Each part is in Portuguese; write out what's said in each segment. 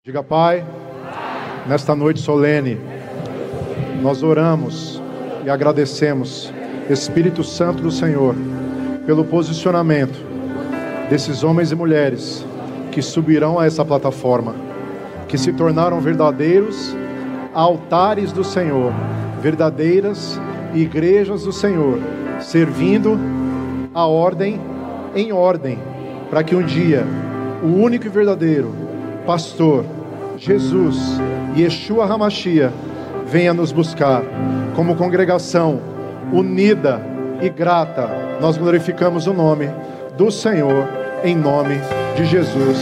Diga, Pai, nesta noite solene, nós oramos e agradecemos, Espírito Santo do Senhor, pelo posicionamento desses homens e mulheres que subirão a essa plataforma, que se tornaram verdadeiros altares do Senhor, verdadeiras igrejas do Senhor, servindo a ordem em ordem, para que um dia o único e verdadeiro pastor, Jesus, Yeshua HaMashiach, venha nos buscar. Como congregação unida e grata, nós glorificamos o nome do Senhor, em nome de Jesus.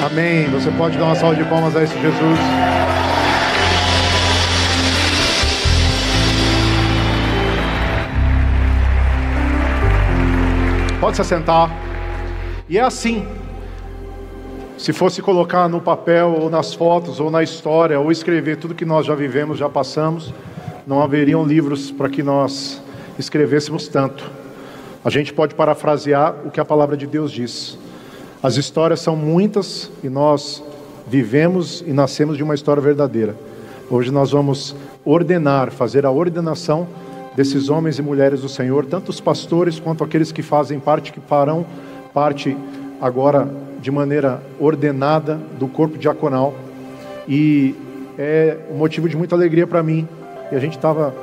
Amém. Você pode dar uma salva de palmas a esse Jesus? Pode se assentar. E é assim. Se fosse colocar no papel, ou nas fotos, ou na história, ou escrever tudo que nós já vivemos, já passamos, não haveriam livros para que nós escrevêssemos tanto. A gente pode parafrasear o que a palavra de Deus diz. As histórias são muitas e nós vivemos e nascemos de uma história verdadeira. Hoje nós vamos ordenar, fazer a ordenação desses homens e mulheres do Senhor, tanto os pastores quanto aqueles que fazem parte, que farão parte agora de maneira ordenada do corpo diaconal, e é um motivo de muita alegria para mim. E a gente estava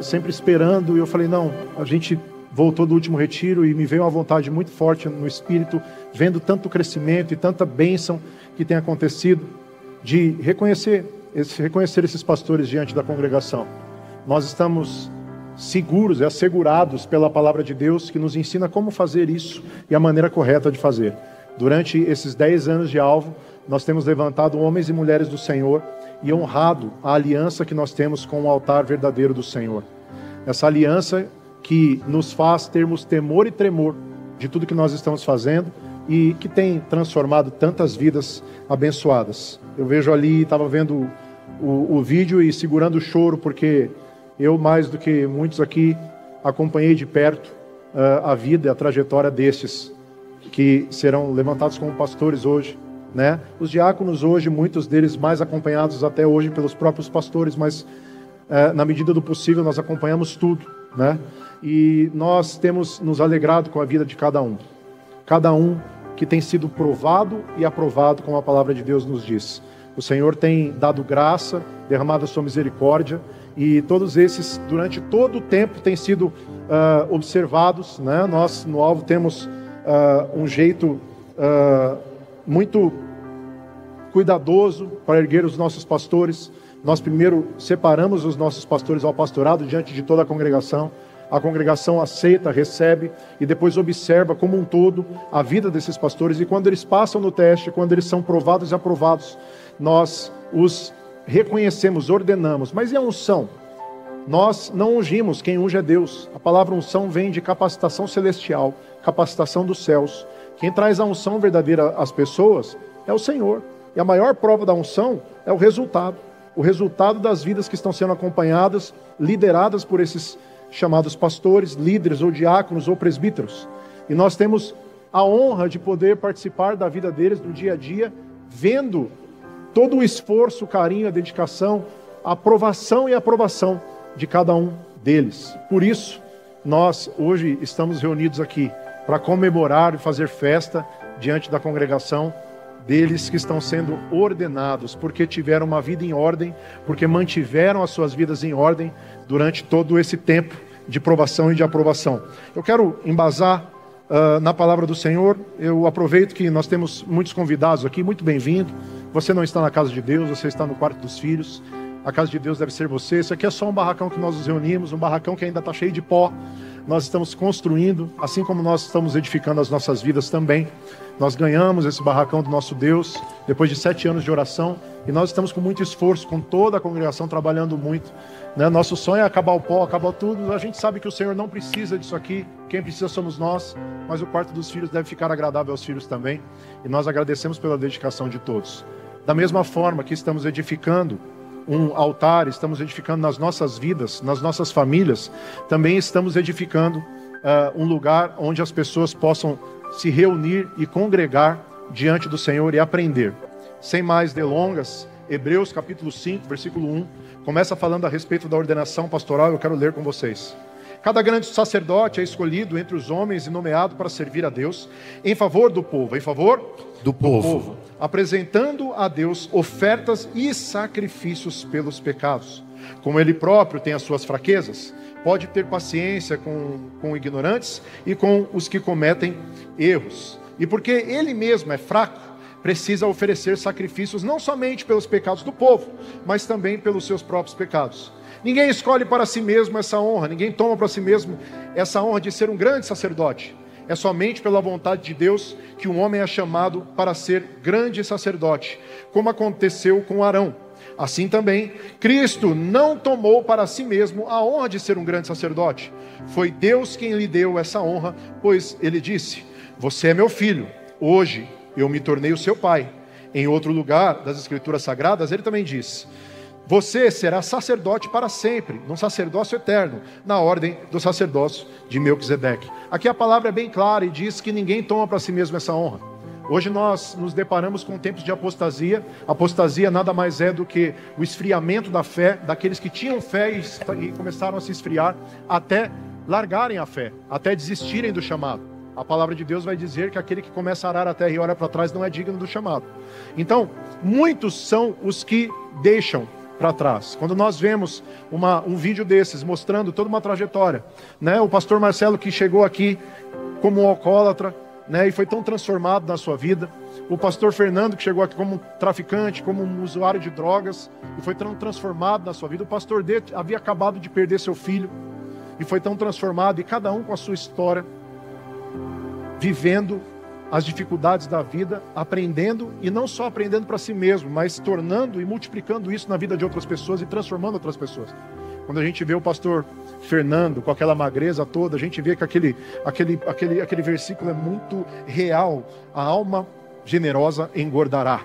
sempre esperando, e eu falei, não, a gente voltou do último retiro e me veio uma vontade muito forte no espírito, vendo tanto crescimento e tanta bênção que tem acontecido, de reconhecer esses pastores diante da congregação. Nós estamos seguros e assegurados pela palavra de Deus, que nos ensina como fazer isso e a maneira correta de fazer. Durante esses 10 anos de alvo, nós temos levantado homens e mulheres do Senhor e honrado a aliança que nós temos com o altar verdadeiro do Senhor. Essa aliança que nos faz termos temor e tremor de tudo que nós estamos fazendo e que tem transformado tantas vidas abençoadas. Eu vejo ali, estava vendo o vídeo e segurando o choro, porque eu, mais do que muitos aqui, acompanhei de perto a vida e a trajetória destes que serão levantados como pastores hoje, né? Os diáconos hoje, muitos deles mais acompanhados até hoje pelos próprios pastores, mas na medida do possível nós acompanhamos tudo, né? E nós temos nos alegrado com a vida de cada um que tem sido provado e aprovado, como a palavra de Deus nos diz. O Senhor tem dado graça, derramado a sua misericórdia, e todos esses, durante todo o tempo, têm sido observados, né? Nós, no alvo, temos um jeito muito cuidadoso para erguer os nossos pastores. Nós primeiro separamos os nossos pastores ao pastorado diante de toda a congregação aceita, recebe e depois observa como um todo a vida desses pastores, e quando eles passam no teste, quando eles são provados e aprovados, nós os reconhecemos, ordenamos. Mas e a unção? Nós não ungimos, quem unge é Deus. A palavra unção vem de capacitação celestial, capacitação dos céus. Quem traz a unção verdadeira às pessoas é o Senhor. E a maior prova da unção é o resultado das vidas que estão sendo acompanhadas, lideradas por esses chamados pastores, líderes ou diáconos ou presbíteros. E nós temos a honra de poder participar da vida deles, do dia a dia, vendo todo o esforço, o carinho, a dedicação, a aprovação e a aprovação de cada um deles. Por isso, nós hoje estamos reunidos aqui para comemorar e fazer festa diante da congregação deles que estão sendo ordenados, porque tiveram uma vida em ordem, porque mantiveram as suas vidas em ordem durante todo esse tempo de provação e de aprovação. Eu quero embasar na palavra do Senhor. Eu aproveito que nós temos muitos convidados aqui, muito bem-vindo. Você não está na casa de Deus, você está no quarto dos filhos. A casa de Deus deve ser você. Isso aqui é só um barracão que nós nos reunimos, um barracão que ainda está cheio de pó. Nós estamos construindo, assim como nós estamos edificando as nossas vidas também. Nós ganhamos esse barracão do nosso Deus, depois de 7 anos de oração, e nós estamos com muito esforço, com toda a congregação trabalhando muito, né? Nosso sonho é acabar o pó, acabar tudo. A gente sabe que o Senhor não precisa disso aqui, quem precisa somos nós, mas o quarto dos filhos deve ficar agradável aos filhos também, e nós agradecemos pela dedicação de todos. Da mesma forma que estamos edificando um altar, estamos edificando nas nossas vidas, nas nossas famílias, também estamos edificando um lugar onde as pessoas possam se reunir e congregar diante do Senhor e aprender. sem mais delongas, Hebreus capítulo 5, versículo 1, começa falando a respeito da ordenação pastoral. Eu quero ler com vocês. Cada grande sacerdote é escolhido entre os homens e nomeado para servir a Deus em favor do povo, do povo, apresentando a Deus ofertas e sacrifícios pelos pecados. Como ele próprio tem as suas fraquezas, pode ter paciência com ignorantes e com os que cometem erros. E porque ele mesmo é fraco, precisa oferecer sacrifícios não somente pelos pecados do povo, mas também pelos seus próprios pecados. Ninguém escolhe para si mesmo essa honra, ninguém toma para si mesmo essa honra de ser um grande sacerdote. É somente pela vontade de Deus que um homem é chamado para ser grande sacerdote, como aconteceu com Arão. Assim também, Cristo não tomou para si mesmo a honra de ser um grande sacerdote. Foi Deus quem lhe deu essa honra, pois ele disse: "Você é meu filho, hoje eu me tornei o seu pai." Em outro lugar das Escrituras Sagradas, ele também diz: "Você será sacerdote para sempre, num sacerdócio eterno, na ordem do sacerdócio de Melquisedeque." Aqui a palavra é bem clara e diz que ninguém toma para si mesmo essa honra. Hoje nós nos deparamos com tempos de apostasia. Apostasia nada mais é do que o esfriamento da fé, daqueles que tinham fé e começaram a se esfriar, até largarem a fé, até desistirem do chamado. A palavra de Deus vai dizer que aquele que começa a arar a terra e olha para trás não é digno do chamado. Então, muitos são os que deixam para trás. Quando nós vemos um vídeo desses mostrando toda uma trajetória, né? O pastor Marcelo, que chegou aqui como um alcoólatra, né, e foi tão transformado na sua vida. O pastor Fernando, que chegou aqui como um traficante, como um usuário de drogas, e foi tão transformado na sua vida. O pastor D havia acabado de perder seu filho e foi tão transformado, e cada um com a sua história, vivendo as dificuldades da vida, aprendendo, e não só aprendendo para si mesmo, mas tornando e multiplicando isso na vida de outras pessoas e transformando outras pessoas. Quando a gente vê o pastor Fernando com aquela magreza toda, a gente vê que aquele versículo é muito real. A alma generosa engordará.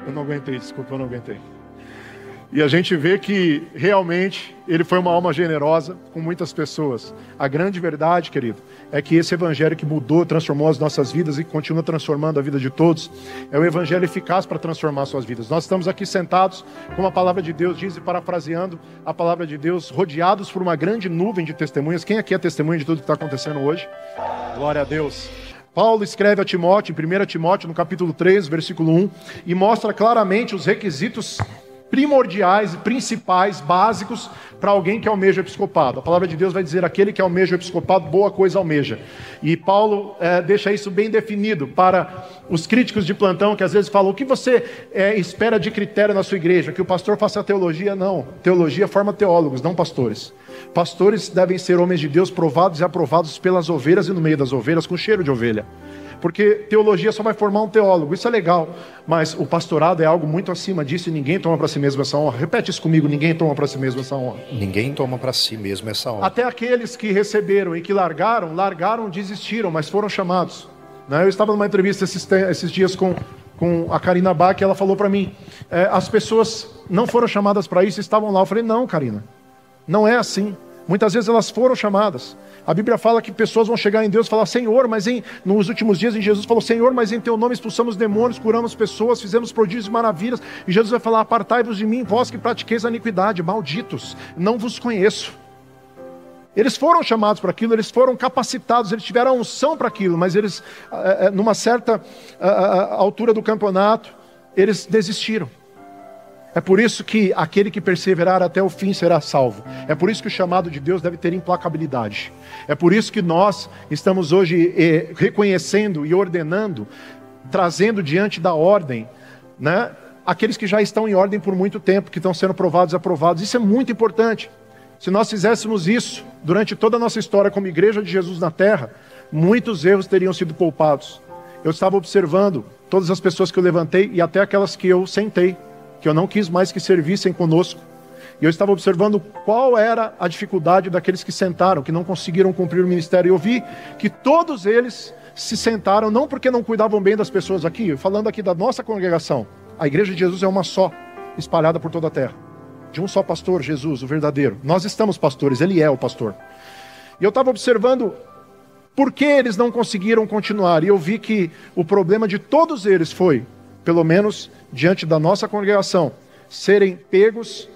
Eu não aguentei, desculpa, eu não aguentei. E a gente vê que realmente ele foi uma alma generosa com muitas pessoas. A grande verdade, querido, é que esse evangelho que mudou, transformou as nossas vidas e continua transformando a vida de todos, é o evangelho eficaz para transformar suas vidas. Nós estamos aqui sentados, como a palavra de Deus diz, e parafraseando a palavra de Deus, rodeados por uma grande nuvem de testemunhas. Quem aqui é testemunha de tudo que está acontecendo hoje? Glória a Deus. Paulo escreve a Timóteo, em 1 Timóteo, no capítulo 3, versículo 1, e mostra claramente os requisitos primordiais, principais, básicos para alguém que almeja o episcopado. A palavra de Deus vai dizer: aquele que almeja o episcopado, boa coisa almeja. E Paulo deixa isso bem definido para os críticos de plantão, que às vezes falam: o que você espera de critério na sua igreja? Que o pastor faça teologia? Não. Teologia forma teólogos, não pastores. Pastores devem ser homens de Deus provados e aprovados pelas ovelhas e no meio das ovelhas, com cheiro de ovelha. Porque teologia só vai formar um teólogo, isso é legal, mas o pastorado é algo muito acima disso e ninguém toma para si mesmo essa honra. Repete isso comigo: ninguém toma para si mesmo essa honra. Ninguém toma para si mesmo essa honra. Até aqueles que receberam e que largaram, desistiram, mas foram chamados. Eu estava numa entrevista esses dias com a Karina Bach, e ela falou para mim: as pessoas não foram chamadas para isso, estavam lá. Eu falei: não, Karina, não é assim. Muitas vezes elas foram chamadas. A Bíblia fala que pessoas vão chegar em Deus e falar: Senhor, mas nos últimos dias em Jesus falou: Senhor, mas em teu nome expulsamos demônios, curamos pessoas, fizemos prodígios e maravilhas. E Jesus vai falar: apartai-vos de mim, vós que pratiqueis a iniquidade, malditos, não vos conheço. Eles foram chamados para aquilo, eles foram capacitados, eles tiveram a unção para aquilo, mas eles, numa certa altura do campeonato, eles desistiram. É por isso que aquele que perseverar até o fim será salvo. É por isso que o chamado de Deus deve ter implacabilidade. É por isso que nós estamos hoje reconhecendo e ordenando, trazendo diante da ordem, né, aqueles que já estão em ordem por muito tempo, que estão sendo provados e aprovados. Isso é muito importante. Se nós fizéssemos isso durante toda a nossa história como Igreja de Jesus na Terra, muitos erros teriam sido poupados. Eu estava observando todas as pessoas que eu levantei e até aquelas que eu sentei, que eu não quis mais que servissem conosco. E eu estava observando qual era a dificuldade daqueles que sentaram, que não conseguiram cumprir o ministério. E eu vi que todos eles se sentaram, não porque não cuidavam bem das pessoas aqui, falando aqui da nossa congregação. A Igreja de Jesus é uma só, espalhada por toda a terra. De um só pastor, Jesus, o verdadeiro. Nós estamos pastores, Ele é o pastor. E eu estava observando Por que eles não conseguiram continuar? E eu vi que o problema de todos eles foi, pelo menos diante da nossa congregação, serem pegos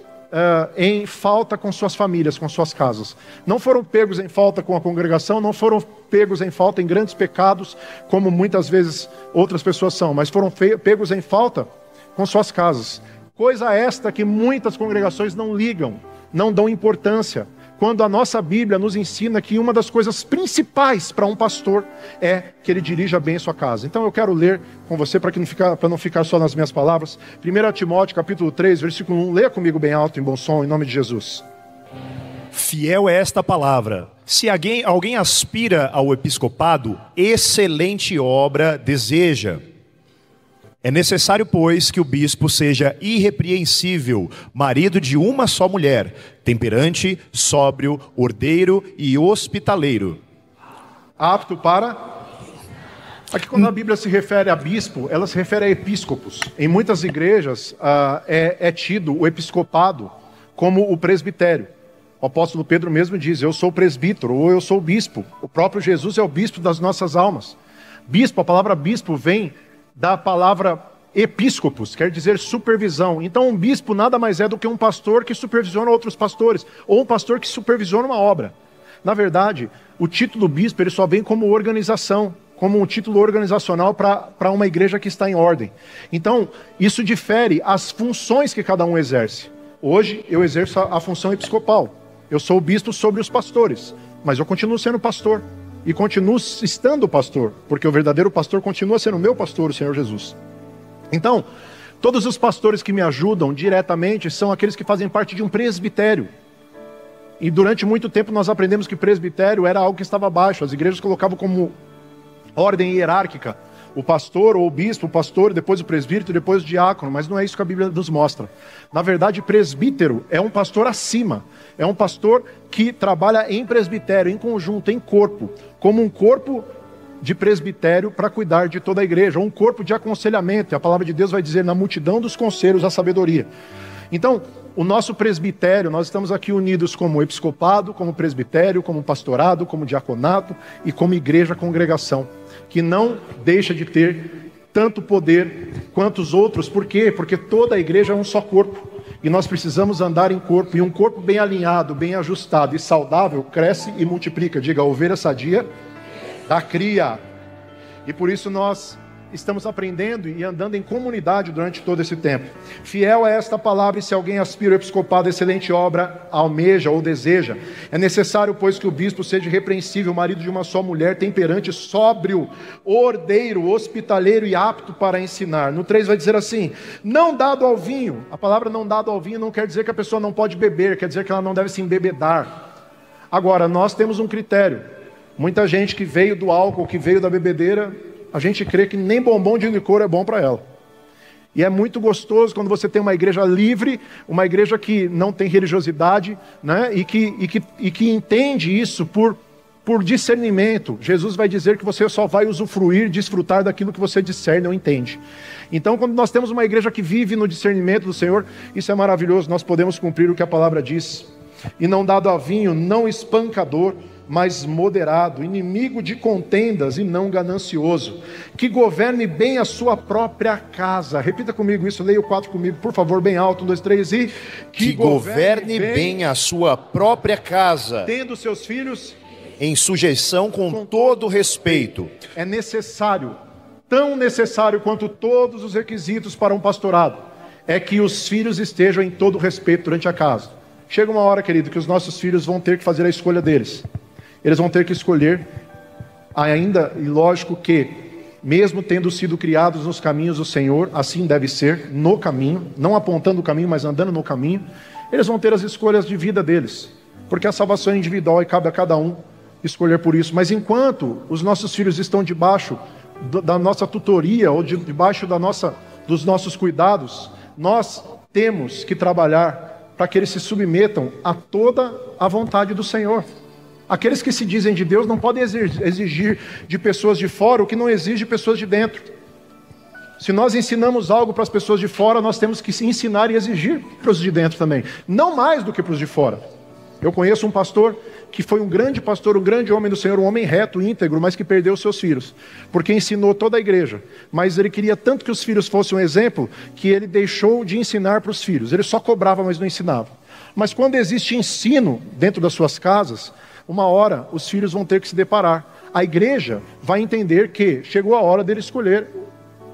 em falta com suas famílias, com suas casas. Não foram pegos em falta com a congregação, não foram pegos em falta em grandes pecados, como muitas vezes outras pessoas são, mas foram pegos em falta com suas casas. Coisa esta que muitas congregações não ligam, não dão importância, quando a nossa Bíblia nos ensina que uma das coisas principais para um pastor é que ele dirija bem a sua casa. Então eu quero ler com você, para não ficar só nas minhas palavras, 1 Timóteo capítulo 3, versículo 1, leia comigo bem alto, em bom som, em nome de Jesus. Fiel é esta palavra. Se alguém aspira ao episcopado, excelente obra deseja. É necessário, pois, que o bispo seja irrepreensível, marido de uma só mulher, temperante, sóbrio, ordeiro e hospitaleiro. Apto para... Aqui quando a Bíblia se refere a bispo, ela se refere a episcopos. Em muitas igrejas é tido o episcopado como o presbitério. O apóstolo Pedro mesmo diz, eu sou presbítero, ou eu sou bispo. O próprio Jesus é o bispo das nossas almas. Bispo, a palavra bispo vem da palavra episcopos, quer dizer supervisão. Então um bispo nada mais é do que um pastor que supervisiona outros pastores, ou um pastor que supervisiona uma obra. Na verdade, o título bispo ele só vem como organização, como um título organizacional para uma igreja que está em ordem. Então, isso difere as funções que cada um exerce. Hoje eu exerço a função episcopal. Eu sou o bispo sobre os pastores, mas eu continuo sendo pastor. E continuo estando pastor, porque o verdadeiro pastor continua sendo o meu pastor, o Senhor Jesus. Então, todos os pastores que me ajudam diretamente são aqueles que fazem parte de um presbitério. E durante muito tempo nós aprendemos que presbitério era algo que estava abaixo. As igrejas colocavam como ordem hierárquica o pastor ou o bispo, o pastor, depois o presbítero, depois o diácono, mas não é isso que a Bíblia nos mostra. Na verdade, presbítero é um pastor acima, é um pastor que trabalha em presbitério, em conjunto, em corpo, como um corpo de presbitério para cuidar de toda a igreja, um corpo de aconselhamento. A palavra de Deus vai dizer, na multidão dos conselhos, a sabedoria. Então, o nosso presbitério, nós estamos aqui unidos como episcopado, como presbitério, como pastorado, como diaconato e como igreja, congregação, que não deixa de ter tanto poder quanto os outros. Por quê? Porque toda a igreja é um só corpo. E nós precisamos andar em corpo. E um corpo bem alinhado, bem ajustado e saudável, cresce e multiplica. Diga, a ovelha sadia dá cria. E por isso nós estamos aprendendo e andando em comunidade durante todo esse tempo. Fiel é esta palavra, e se alguém aspira ao episcopado, excelente obra almeja ou deseja. É necessário, pois, que o bispo seja irrepreensível, marido de uma só mulher, temperante, sóbrio, ordeiro, hospitaleiro e apto para ensinar. No 3 vai dizer assim, não dado ao vinho. A palavra não dado ao vinho não quer dizer que a pessoa não pode beber, quer dizer que ela não deve se embebedar. Agora, nós temos um critério. Muita gente que veio do álcool, que veio da bebedeira, a gente crê que nem bombom de licor é bom para ela. E é muito gostoso quando você tem uma igreja livre, uma igreja que não tem religiosidade, né? e que entende isso por discernimento. Jesus vai dizer que você só vai usufruir, desfrutar daquilo que você discerne ou entende. Então, quando nós temos uma igreja que vive no discernimento do Senhor, isso é maravilhoso, nós podemos cumprir o que a palavra diz. E não dado a vinho, não espancador, mas moderado, inimigo de contendas e não ganancioso, que governe bem a sua própria casa. Repita comigo isso, leia o 4 comigo, por favor, bem alto, 1, 2, 3, e... Que governe bem a sua própria casa, tendo seus filhos em sujeição com todo respeito. É necessário, tão necessário quanto todos os requisitos para um pastorado, é que os filhos estejam em todo respeito durante a casa. Chega uma hora, querido, que os nossos filhos vão ter que fazer a escolha deles. Eles vão ter que escolher, ainda, e lógico que, mesmo tendo sido criados nos caminhos do Senhor, assim deve ser, no caminho, não apontando o caminho, mas andando no caminho, eles vão ter as escolhas de vida deles, porque a salvação é individual e cabe a cada um escolher por isso. Mas enquanto os nossos filhos estão debaixo da nossa tutoria, ou debaixo dos nossos cuidados, nós temos que trabalhar para que eles se submetam a toda a vontade do Senhor. Aqueles que se dizem de Deus não podem exigir de pessoas de fora o que não exige de pessoas de dentro. Se nós ensinamos algo para as pessoas de fora, nós temos que ensinar e exigir para os de dentro também. Não mais do que para os de fora. Eu conheço um pastor que foi um grande pastor, um grande homem do Senhor, um homem reto, íntegro, mas que perdeu seus filhos, porque ensinou toda a igreja. Mas ele queria tanto que os filhos fossem um exemplo, que ele deixou de ensinar para os filhos. Ele só cobrava, mas não ensinava. Mas quando existe ensino dentro das suas casas, uma hora os filhos vão ter que se deparar. A igreja vai entender que chegou a hora dele escolher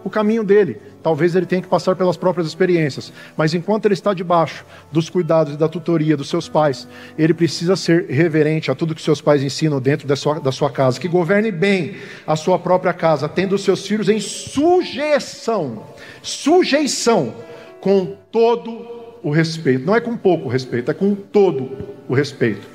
o caminho dele. Talvez ele tenha que passar pelas próprias experiências, mas enquanto ele está debaixo dos cuidados e da tutoria dos seus pais, ele precisa ser reverente a tudo que seus pais ensinam dentro da sua casa, que governe bem a sua própria casa, tendo os seus filhos em sujeição, com todo o respeito. Não é com pouco respeito, é com todo o respeito.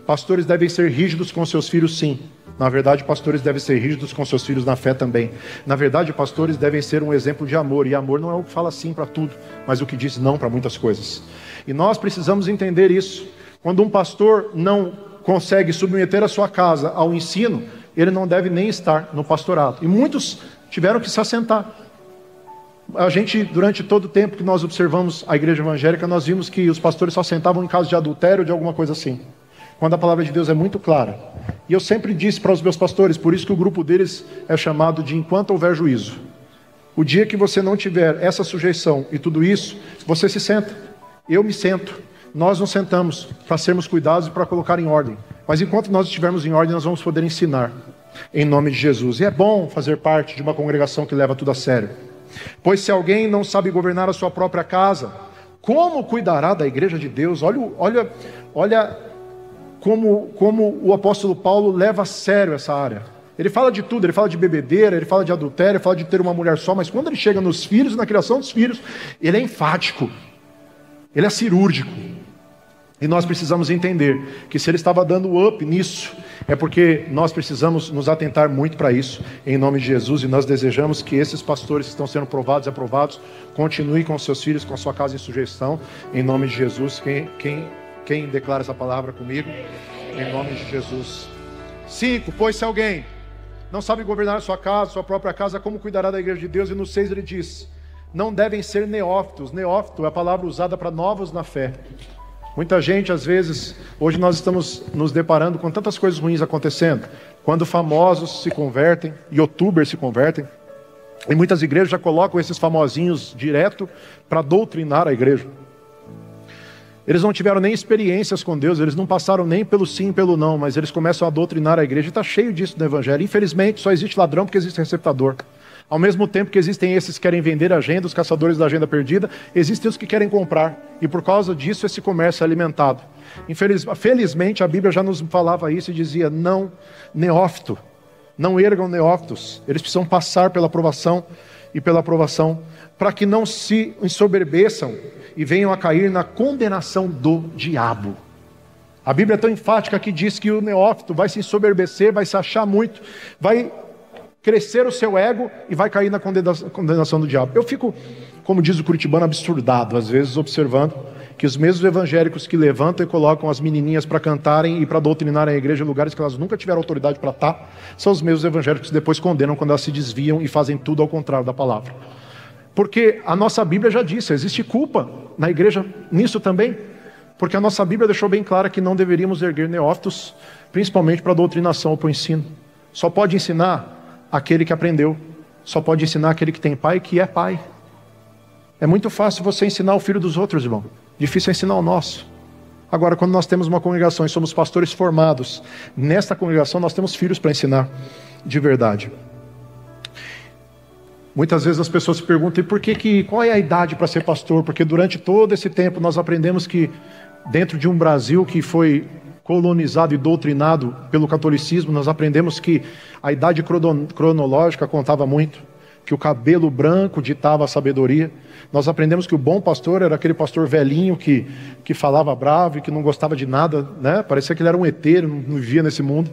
Pastores devem ser rígidos com seus filhos, sim. Na verdade, pastores devem ser rígidos com seus filhos na fé também. Na verdade, pastores devem ser um exemplo de amor. E amor não é o que fala sim para tudo, mas o que diz não para muitas coisas. E nós precisamos entender isso. Quando um pastor não consegue submeter a sua casa ao ensino, ele não deve nem estar no pastorado. E muitos tiveram que se assentar. A gente, durante todo o tempo que nós observamos a igreja evangélica, nós vimos que os pastores só sentavam em caso de adultério ou de alguma coisa assim. Quando a palavra de Deus é muito clara. E eu sempre disse para os meus pastores, por isso que o grupo deles é chamado de Enquanto Houver Juízo. O dia que você não tiver essa sujeição e tudo isso, você se senta. Eu me sento. Nós nos sentamos para sermos cuidados e para colocar em ordem. Mas enquanto nós estivermos em ordem, nós vamos poder ensinar em nome de Jesus. E é bom fazer parte de uma congregação que leva tudo a sério. Pois se alguém não sabe governar a sua própria casa, como cuidará da igreja de Deus? Olha como o apóstolo Paulo leva a sério essa área. Ele fala de tudo, ele fala de bebedeira, ele fala de adultério, ele fala de ter uma mulher só, mas quando ele chega nos filhos, na criação dos filhos, ele é enfático, ele é cirúrgico. E nós precisamos entender que se ele estava dando up nisso, é porque nós precisamos nos atentar muito para isso, em nome de Jesus, e nós desejamos que esses pastores que estão sendo provados e aprovados, continuem com seus filhos, com a sua casa em sujeição, em nome de Jesus. Quem declara essa palavra comigo? Em nome de Jesus. 5, pois se alguém não sabe governar a sua casa, sua própria casa, como cuidará da igreja de Deus? E no 6 ele diz, não devem ser neófitos. Neófito é a palavra usada para novos na fé. Muita gente, às vezes, hoje nós estamos nos deparando com tantas coisas ruins acontecendo. Quando famosos se convertem, youtubers se convertem, e muitas igrejas já colocam esses famosinhos direto para doutrinar a igreja. Eles não tiveram nem experiências com Deus, eles não passaram nem pelo sim e pelo não, mas eles começam a doutrinar a igreja, e está cheio disso no evangelho. Infelizmente, só existe ladrão porque existe receptador. Ao mesmo tempo que existem esses que querem vender a agenda, os caçadores da agenda perdida, existem os que querem comprar, e por causa disso esse comércio é alimentado. Felizmente a Bíblia já nos falava isso e dizia, não neófito, não ergam neófitos, eles precisam passar pela aprovação e pela aprovação, para que não se ensoberbeçam e venham a cair na condenação do diabo. A Bíblia é tão enfática que diz que o neófito vai se ensoberbecer, vai se achar muito, vai crescer o seu ego e vai cair na condenação do diabo. Eu fico, como diz o curitibano, absurdado, às vezes observando que os mesmos evangélicos que levantam e colocam as menininhas para cantarem e para doutrinarem a igreja em lugares que elas nunca tiveram autoridade para estar, são os mesmos evangélicos que depois condenam quando elas se desviam e fazem tudo ao contrário da palavra. Porque a nossa Bíblia já disse, existe culpa na igreja nisso também, porque a nossa Bíblia deixou bem clara que não deveríamos erguer neófitos, principalmente para a doutrinação ou para o ensino. Só pode ensinar aquele que aprendeu, só pode ensinar aquele que tem pai, que é pai. É muito fácil você ensinar o filho dos outros, irmão, difícil é ensinar o nosso. Agora, quando nós temos uma congregação e somos pastores formados, nesta congregação nós temos filhos para ensinar de verdade. Muitas vezes as pessoas se perguntam, e qual é a idade para ser pastor? Porque durante todo esse tempo nós aprendemos que dentro de um Brasil que foi colonizado e doutrinado pelo catolicismo, nós aprendemos que a idade cronológica contava muito, que o cabelo branco ditava a sabedoria. Nós aprendemos que o bom pastor era aquele pastor velhinho que falava bravo e que não gostava de nada, né? Parecia que ele era um ET, não vivia nesse mundo.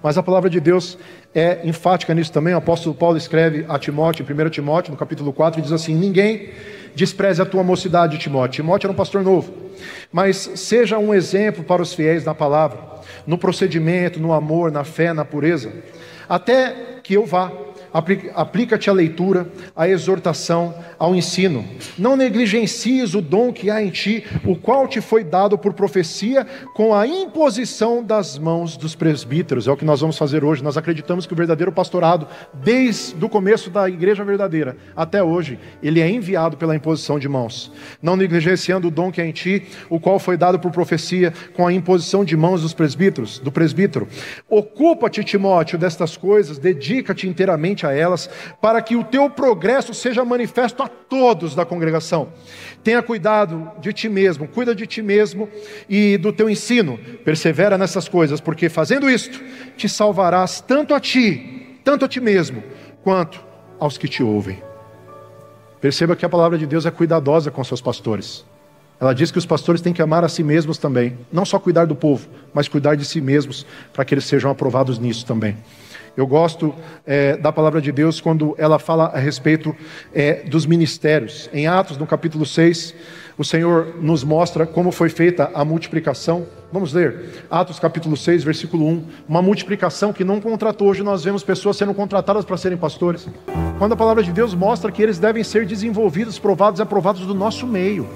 Mas a palavra de Deus é enfática nisso também. O apóstolo Paulo escreve a Timóteo, em 1 Timóteo, no capítulo 4, e diz assim, ninguém despreze a tua mocidade, Timóteo. Timóteo era um pastor novo, mas seja um exemplo para os fiéis na palavra, no procedimento, no amor, na fé, na pureza, até que eu vá. aplica-te à leitura, à exortação, ao ensino. Não negligencies o dom que há em ti, o qual te foi dado por profecia, com a imposição das mãos dos presbíteros. É o que nós vamos fazer hoje. Nós acreditamos que o verdadeiro pastorado, desde o começo da igreja verdadeira até hoje, ele é enviado pela imposição de mãos. Não negligenciando o dom que há em ti, o qual foi dado por profecia, com a imposição de mãos dos presbíteros, do presbítero. Ocupa-te, Timóteo, destas coisas, dedica-te inteiramente a elas, para que o teu progresso seja manifesto a todos da congregação. Tenha cuidado de ti mesmo, cuida de ti mesmo e do teu ensino. Persevera nessas coisas, porque fazendo isto, te salvarás tanto a ti mesmo, quanto aos que te ouvem. Perceba que a palavra de Deus é cuidadosa com seus pastores. Ela diz que os pastores têm que amar a si mesmos também. Não só cuidar do povo, mas cuidar de si mesmos, para que eles sejam aprovados nisso também. Eu gosto da palavra de Deus quando ela fala a respeito dos ministérios. Em Atos, no capítulo 6, o Senhor nos mostra como foi feita a multiplicação. Vamos ler Atos capítulo 6, versículo 1. Uma multiplicação que não contratou. Hoje nós vemos pessoas sendo contratadas para serem pastores. Quando a palavra de Deus mostra que eles devem ser desenvolvidos, provados e aprovados do nosso meio.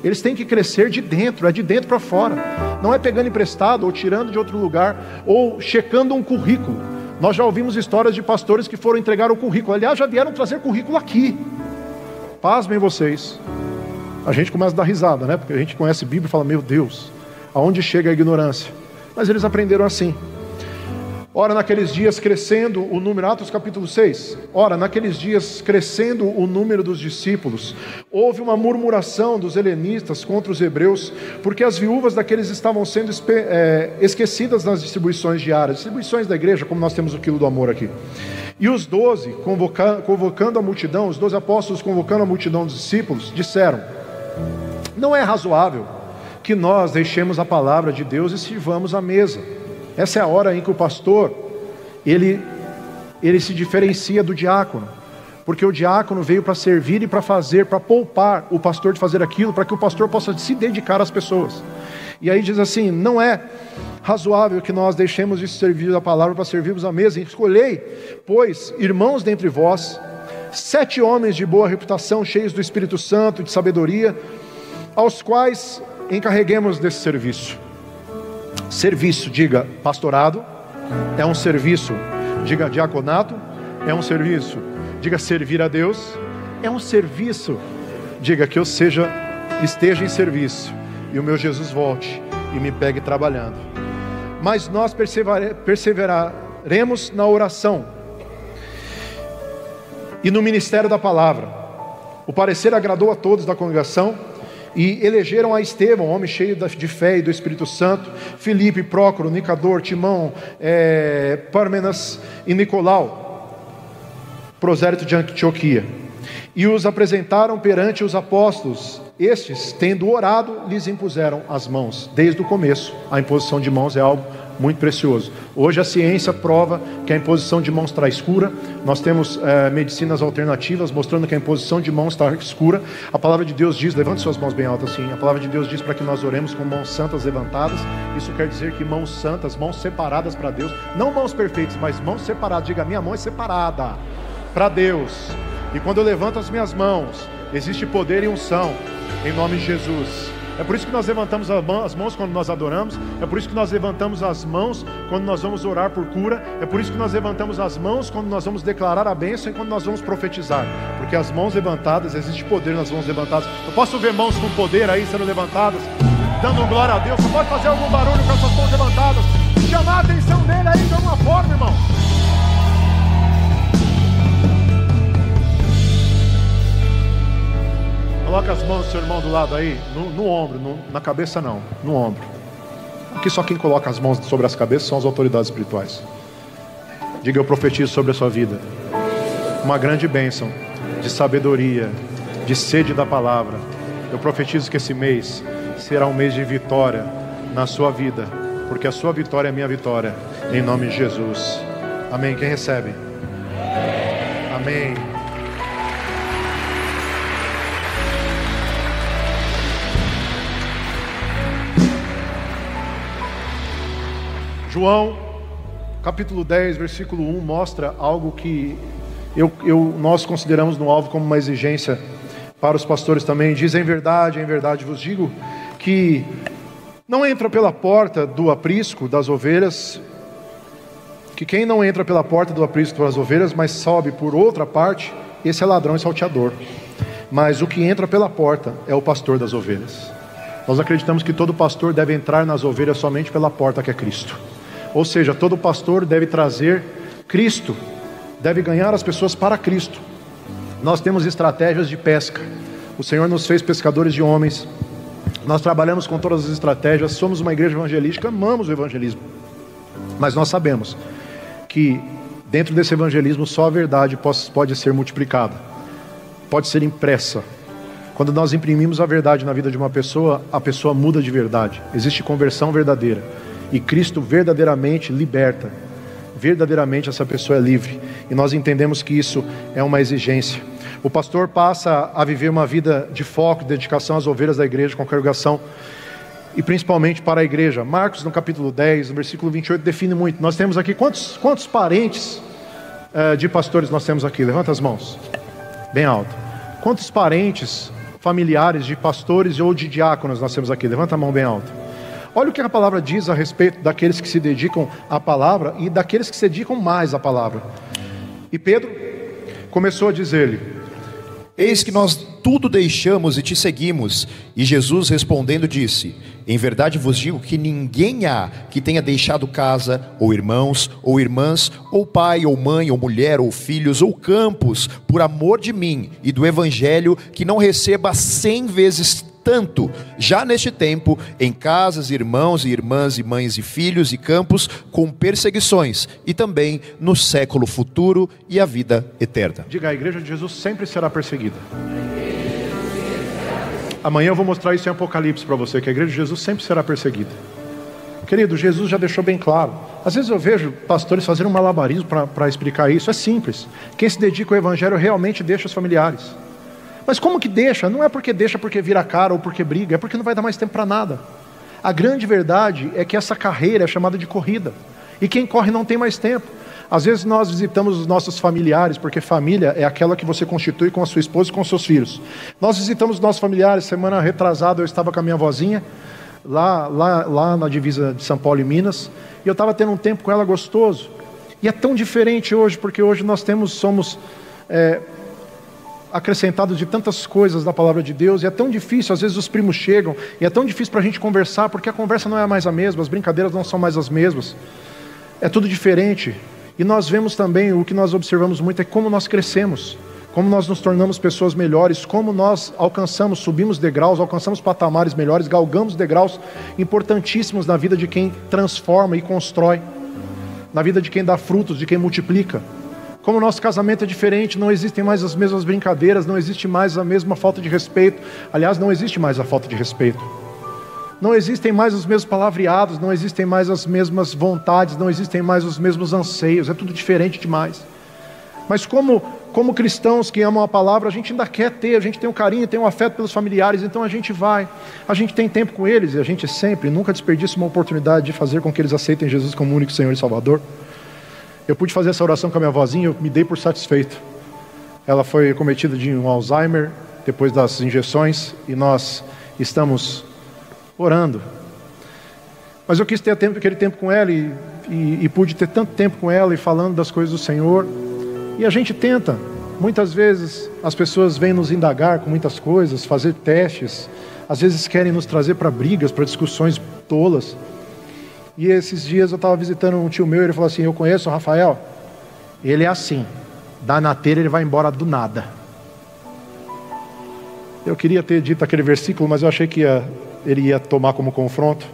Eles têm que crescer de dentro, é de dentro para fora. Não é pegando emprestado ou tirando de outro lugar ou checando um currículo. Nós já ouvimos histórias de pastores que foram entregar o currículo. Aliás, já vieram trazer currículo aqui. Pasmem vocês. A gente começa a dar risada, né? Porque a gente conhece a Bíblia e fala, meu Deus, aonde chega a ignorância? Mas eles aprenderam assim. Ora, naqueles dias crescendo o número, Atos capítulo 6, ora, naqueles dias crescendo o número dos discípulos, houve uma murmuração dos helenistas contra os hebreus, porque as viúvas daqueles estavam sendo esquecidas nas distribuições diárias, distribuições da igreja, como nós temos o quilo do amor aqui. E os 12, convocando a multidão, os 12 apóstolos convocando a multidão dos discípulos, disseram, não é razoável que nós deixemos a palavra de Deus e sirvamos a mesa. Essa é a hora em que o pastor, ele se diferencia do diácono, porque o diácono veio para servir e para fazer, para poupar o pastor de fazer aquilo, para que o pastor possa se dedicar às pessoas. E aí diz assim, não é razoável que nós deixemos de servir a palavra para servirmos a mesa. Escolhei, pois, irmãos dentre vós, 7 homens de boa reputação, cheios do Espírito Santo e de sabedoria, aos quais encarreguemos desse serviço. Serviço, diga pastorado, é um serviço, diga diaconato, é um serviço, diga servir a Deus, é um serviço, diga que eu esteja em serviço e o meu Jesus volte e me pegue trabalhando. Mas nós perseveraremos na oração e no ministério da palavra. O parecer agradou a todos da congregação, e elegeram a Estevão, homem cheio de fé e do Espírito Santo, Filipe, Prócoro, Nicador, Timão, Pármenas e Nicolau, prosélito de Antioquia. E os apresentaram perante os apóstolos. Estes, tendo orado, lhes impuseram as mãos. Desde o começo, a imposição de mãos é algo muito precioso. Hoje a ciência prova que a imposição de mãos traz cura. Nós temos medicinas alternativas mostrando que a imposição de mãos traz cura. A palavra de Deus diz, levante suas mãos bem altas assim, a palavra de Deus diz para que nós oremos com mãos santas levantadas. Isso quer dizer que mãos santas, mãos separadas para Deus, não mãos perfeitas, mas mãos separadas. Diga, minha mão é separada para Deus, e quando eu levanto as minhas mãos, existe poder e unção em nome de Jesus. É por isso que nós levantamos as mãos quando nós adoramos. É por isso que nós levantamos as mãos quando nós vamos orar por cura. É por isso que nós levantamos as mãos quando nós vamos declarar a bênção e quando nós vamos profetizar. Porque as mãos levantadas, existe poder nas mãos levantadas. Eu posso ver mãos com poder aí sendo levantadas, dando glória a Deus. Você pode fazer algum barulho com essas mãos levantadas, chamar a atenção dele aí de alguma forma, irmão. Coloca as mãos do seu irmão do lado aí, no ombro, na cabeça não, no ombro. Aqui só quem coloca as mãos sobre as cabeças são as autoridades espirituais. Diga, eu profetizo sobre a sua vida uma grande bênção de sabedoria, de sede da palavra. Eu profetizo que esse mês será um mês de vitória na sua vida, porque a sua vitória é a minha vitória, em nome de Jesus. Amém. Quem recebe? Amém. João, capítulo 10, versículo 1, mostra algo que Nós consideramos no alvo como uma exigência para os pastores também. Diz: em verdade vos digo que não entra pela porta do aprisco das ovelhas, que quem não entra pela porta do aprisco das ovelhas, mas sobe por outra parte, esse é ladrão e salteador. Mas o que entra pela porta é o pastor das ovelhas. Nós acreditamos que todo pastor deve entrar nas ovelhas somente pela porta, que é Cristo. Ou seja, todo pastor deve trazer Cristo, deve ganhar as pessoas para Cristo. Nós temos estratégias de pesca. O Senhor nos fez pescadores de homens. Nós trabalhamos com todas as estratégias. Somos uma igreja evangelística, amamos o evangelismo. Mas nós sabemos que dentro desse evangelismo só a verdade pode ser multiplicada, pode ser impressa. Quando nós imprimimos a verdade na vida de uma pessoa, a pessoa muda de verdade. Existe conversão verdadeira. E Cristo verdadeiramente liberta. Verdadeiramente essa pessoa é livre. E nós entendemos que isso é uma exigência. O pastor passa a viver uma vida de foco, de dedicação às ovelhas da igreja, congregação, e principalmente para a igreja. Marcos, no capítulo 10, no versículo 28, define muito. Nós temos aqui, quantos parentes de pastores nós temos aqui? Levanta as mãos, bem alto. Quantos parentes, familiares de pastores ou de diáconos nós temos aqui? Levanta a mão bem alto. Olha o que a palavra diz a respeito daqueles que se dedicam à palavra e daqueles que se dedicam mais à palavra. E Pedro começou a dizer-lhe: eis que nós tudo deixamos e te seguimos. E Jesus respondendo disse: em verdade vos digo que ninguém há que tenha deixado casa, ou irmãos, ou irmãs, ou pai, ou mãe, ou mulher, ou filhos, ou campos, por amor de mim e do evangelho, que não receba 100 vezes tanto, já neste tempo, em casas, irmãos e irmãs, e mães e filhos, e campos, com perseguições, e também no século futuro e a vida eterna. Diga: a igreja de Jesus sempre será perseguida. Amanhã eu vou mostrar isso em Apocalipse para você, que a igreja de Jesus sempre será perseguida. Querido, Jesus já deixou bem claro. Às vezes eu vejo pastores fazendo um malabarismo para explicar isso. É simples. Quem se dedica ao evangelho realmente deixa os familiares. Mas como que deixa? Não é porque deixa porque vira cara ou porque briga, é porque não vai dar mais tempo para nada. A grande verdade é que essa carreira é chamada de corrida. E quem corre não tem mais tempo. Às vezes nós visitamos os nossos familiares, porque família é aquela que você constitui com a sua esposa e com os seus filhos. Nós visitamos os nossos familiares. Semana retrasada eu estava com a minha vozinha, lá na divisa de São Paulo e Minas, e eu estava tendo um tempo com ela gostoso. E é tão diferente hoje, porque hoje nós somos acrescentados de tantas coisas da palavra de Deus, e é tão difícil, às vezes os primos chegam, e é tão difícil para a gente conversar, porque a conversa não é mais a mesma, as brincadeiras não são mais as mesmas, é tudo diferente. E nós vemos também, o que nós observamos muito é como nós crescemos, como nós nos tornamos pessoas melhores, como nós alcançamos, subimos degraus, alcançamos patamares melhores, galgamos degraus importantíssimos na vida de quem transforma e constrói, na vida de quem dá frutos, de quem multiplica. Como o nosso casamento é diferente, não existem mais as mesmas brincadeiras, não existe mais a mesma falta de respeito. Aliás, não existe mais a falta de respeito. Não existem mais os mesmos palavreados, não existem mais as mesmas vontades, não existem mais os mesmos anseios, é tudo diferente demais. Mas como cristãos que amam a palavra, a gente ainda quer ter, a gente tem um carinho, tem um afeto pelos familiares, então a gente tem tempo com eles, e a gente sempre, nunca desperdiça uma oportunidade de fazer com que eles aceitem Jesus como único Senhor e Salvador. Eu pude fazer essa oração com a minha vozinha, eu me dei por satisfeito. Ela foi cometida de um Alzheimer, depois das injeções, e nós estamos orando. Mas eu quis ter aquele tempo com ela, e pude ter tanto tempo com ela, e falando das coisas do Senhor. E a gente tenta, muitas vezes as pessoas vêm nos indagar com muitas coisas, fazer testes, às vezes querem nos trazer para brigas, para discussões tolas. E esses dias eu estava visitando um tio meu, ele falou assim: eu conheço o Rafael, ele é assim, dá na telha, ele vai embora do nada. Eu queria ter dito aquele versículo, mas eu achei que ele ia tomar como confronto.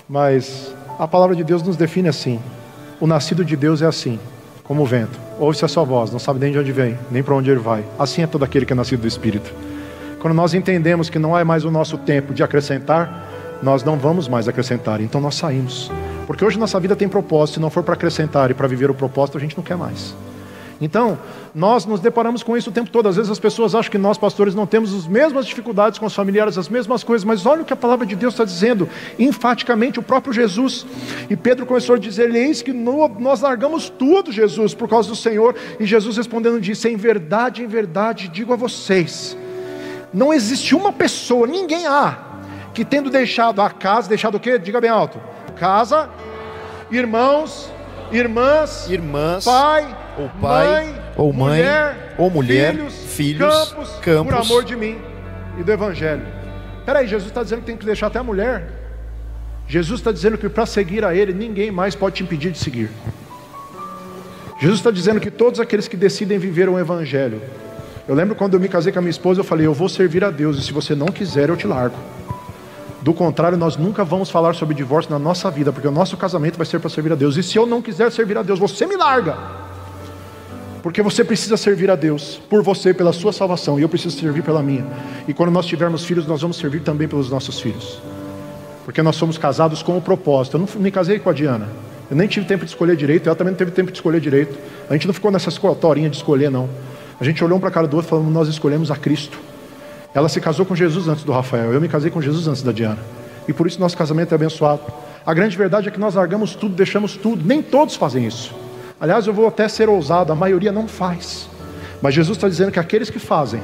Mas a palavra de Deus nos define assim: o nascido de Deus é assim, como o vento, ouve-se a sua voz, não sabe nem de onde vem, nem para onde ele vai. Assim é todo aquele que é nascido do Espírito. Quando nós entendemos que não é mais o nosso tempo de acrescentar, nós não vamos mais acrescentar, então nós saímos. Porque hoje nossa vida tem propósito, se não for para acrescentar e para viver o propósito, a gente não quer mais. Então, nós nos deparamos com isso o tempo todo. Às vezes as pessoas acham que nós, pastores, não temos as mesmas dificuldades com os familiares, as mesmas coisas, mas olha o que a palavra de Deus está dizendo, enfaticamente, o próprio Jesus. E Pedro começou a dizer: eis que nós largamos tudo, Jesus, por causa do Senhor. E Jesus respondendo disse: em verdade, digo a vocês, não existe uma pessoa, ninguém há, que tendo deixado a casa, deixado o quê? Diga bem alto: casa, irmãos, irmãs, pai ou mãe, filhos, campos, por amor de mim e do Evangelho. Peraí, Jesus está dizendo que tem que deixar até a mulher? Jesus está dizendo que para seguir a Ele, ninguém mais pode te impedir de seguir. Jesus está dizendo que todos aqueles que decidem viver o Evangelho. Eu lembro quando eu me casei com a minha esposa, eu falei: eu vou servir a Deus, e se você não quiser, eu te largo. Do contrário, nós nunca vamos falar sobre divórcio na nossa vida, porque o nosso casamento vai ser para servir a Deus. E se eu não quiser servir a Deus, você me larga. Porque você precisa servir a Deus, por você, pela sua salvação, e eu preciso servir pela minha. E quando nós tivermos filhos, nós vamos servir também pelos nossos filhos. Porque nós somos casados com o propósito. Eu não me casei com a Diana, eu nem tive tempo de escolher direito, ela também não teve tempo de escolher direito. A gente não ficou nessa escotorinha de escolher, não. A gente olhou um para a cara do outro e falou: nós escolhemos a Cristo. Ela se casou com Jesus antes do Rafael, eu me casei com Jesus antes da Diana. E por isso nosso casamento é abençoado. A grande verdade é que nós largamos tudo, deixamos tudo. Nem todos fazem isso. Aliás, eu vou até ser ousado, a maioria não faz. Mas Jesus está dizendo que aqueles que fazem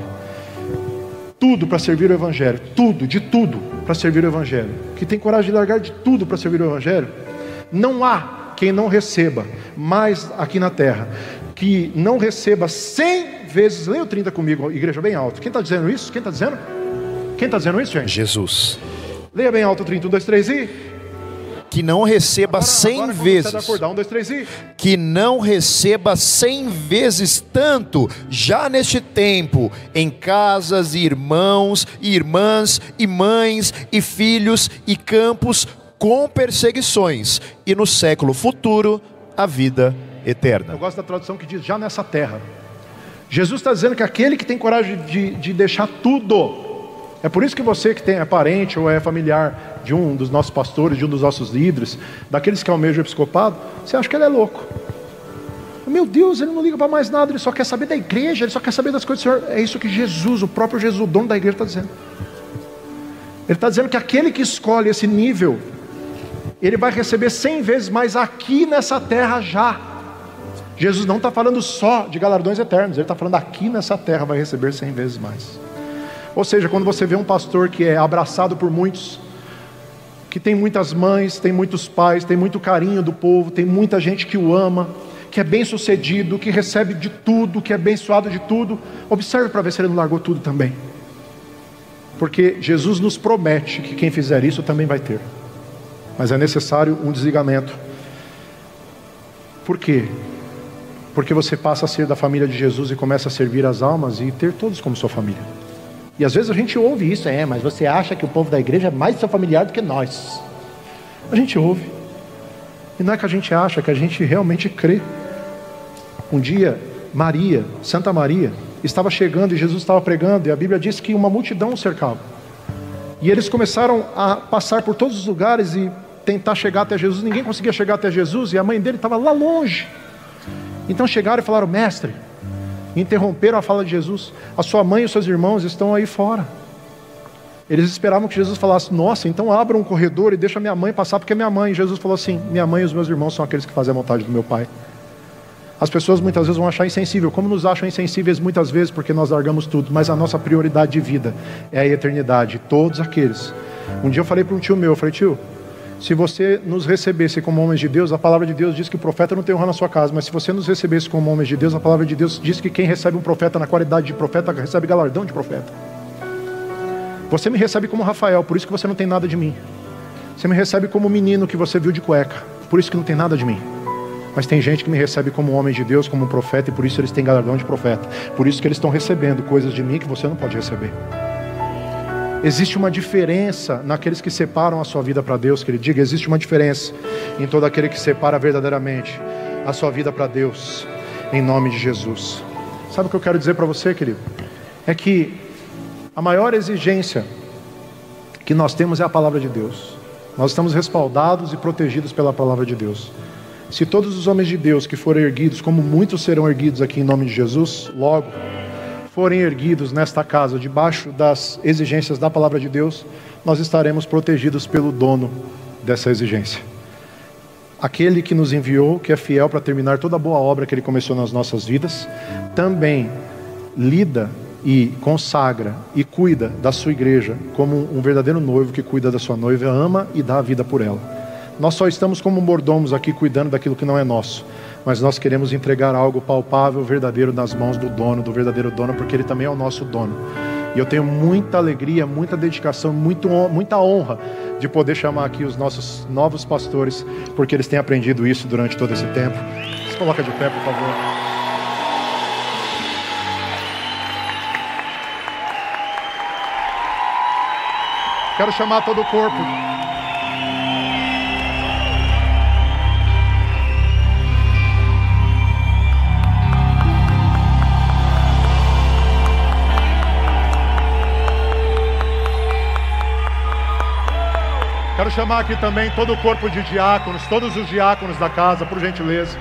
tudo para servir o Evangelho, tudo, de tudo para servir o Evangelho, que tem coragem de largar de tudo para servir o Evangelho, não há quem não receba mais aqui na terra, que não receba 100 vezes, leia o 30 comigo, igreja, bem alto. Quem está dizendo isso? Quem está dizendo? Quem está dizendo isso, gente? Jesus. Leia bem alto o 30, 1, 2, 3 e... que não receba 100 vezes. Acordar, 1, 2, 3 e... que não receba 100 vezes tanto, já neste tempo, em casas, e irmãos, e irmãs, e mães, e filhos, e campos, com perseguições, e no século futuro, a vida eterna. Eu gosto da tradução que diz: já nessa terra. Jesus está dizendo que aquele que tem coragem de deixar tudo. É por isso que você que é parente ou é familiar de um dos nossos pastores, de um dos nossos líderes, daqueles que almejam o episcopado, você acha que ele é louco. Meu Deus, ele não liga para mais nada, ele só quer saber da igreja, ele só quer saber das coisas do Senhor. É isso que Jesus, o próprio Jesus, o dono da igreja, está dizendo. Ele está dizendo que aquele que escolhe esse nível, ele vai receber 100 vezes mais aqui nessa terra já. Jesus não está falando só de galardões eternos, ele está falando aqui nessa terra vai receber 100 vezes mais. Ou seja, quando você vê um pastor que é abraçado por muitos, que tem muitas mães, tem muitos pais, tem muito carinho do povo, tem muita gente que o ama, que é bem sucedido, que recebe de tudo, que é abençoado de tudo, observe para ver se ele não largou tudo também. Porque Jesus nos promete que quem fizer isso também vai ter. Mas é necessário um desligamento. Por quê? Porque você passa a ser da família de Jesus e começa a servir as almas e ter todos como sua família. E às vezes a gente ouve isso: mas você acha que o povo da igreja é mais seu familiar do que nós. A gente ouve. E não é que a gente acha, é que a gente realmente crê. Um dia, Maria, Santa Maria, estava chegando e Jesus estava pregando, e a Bíblia diz que uma multidão o cercava. E eles começaram a passar por todos os lugares e tentar chegar até Jesus. Ninguém conseguia chegar até Jesus e a mãe dele estava lá longe. Então chegaram e falaram: mestre, interromperam a fala de Jesus, a sua mãe e os seus irmãos estão aí fora. Eles esperavam que Jesus falasse: nossa, então abra um corredor e deixa minha mãe passar, porque é minha mãe. E Jesus falou assim: minha mãe e os meus irmãos são aqueles que fazem a vontade do meu Pai. As pessoas muitas vezes vão achar insensível, como nos acham insensíveis muitas vezes porque nós largamos tudo, mas a nossa prioridade de vida é a eternidade, todos aqueles. Um dia eu falei para um tio meu, eu falei: tio, se você nos recebesse como homens de Deus, a palavra de Deus diz que o profeta não tem honra na sua casa, mas se você nos recebesse como homens de Deus, a palavra de Deus diz que quem recebe um profeta na qualidade de profeta, recebe galardão de profeta. Você me recebe como Rafael, por isso que você não tem nada de mim. Você me recebe como menino que você viu de cueca, por isso que não tem nada de mim. Mas tem gente que me recebe como homem de Deus, como um profeta, e por isso eles têm galardão de profeta. Por isso que eles estão recebendo coisas de mim que você não pode receber. Existe uma diferença naqueles que separam a sua vida para Deus, querido. Diga: existe uma diferença em todo aquele que separa verdadeiramente a sua vida para Deus, em nome de Jesus. Sabe o que eu quero dizer para você, querido? É que a maior exigência que nós temos é a palavra de Deus. Nós estamos respaldados e protegidos pela palavra de Deus. Se todos os homens de Deus que forem erguidos, como muitos serão erguidos aqui em nome de Jesus, logo, forem erguidos nesta casa, debaixo das exigências da palavra de Deus, nós estaremos protegidos pelo dono dessa exigência. Aquele que nos enviou, que é fiel para terminar toda a boa obra que Ele começou nas nossas vidas, também lida e consagra e cuida da sua igreja como um verdadeiro noivo que cuida da sua noiva, ama e dá a vida por ela. Nós só estamos como mordomos aqui cuidando daquilo que não é nosso, mas nós queremos entregar algo palpável, verdadeiro nas mãos do dono, do verdadeiro dono, porque Ele também é o nosso dono. E eu tenho muita alegria, muita dedicação, muita honra de poder chamar aqui os nossos novos pastores, porque eles têm aprendido isso durante todo esse tempo. Se coloca de pé, por favor. Quero chamar todo o corpo. Quero chamar aqui também todo o corpo de diáconos, todos os diáconos da casa, por gentileza.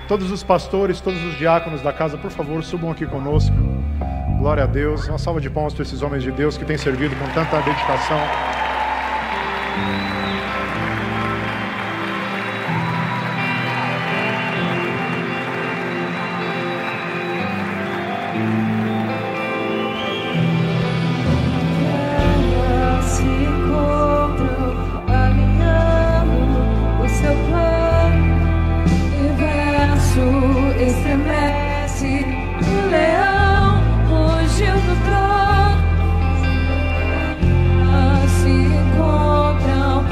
Todos os pastores, todos os diáconos da casa, por favor, subam aqui conosco. Glória a Deus. Uma salva de palmas para esses homens de Deus que têm servido com tanta dedicação. Se encontram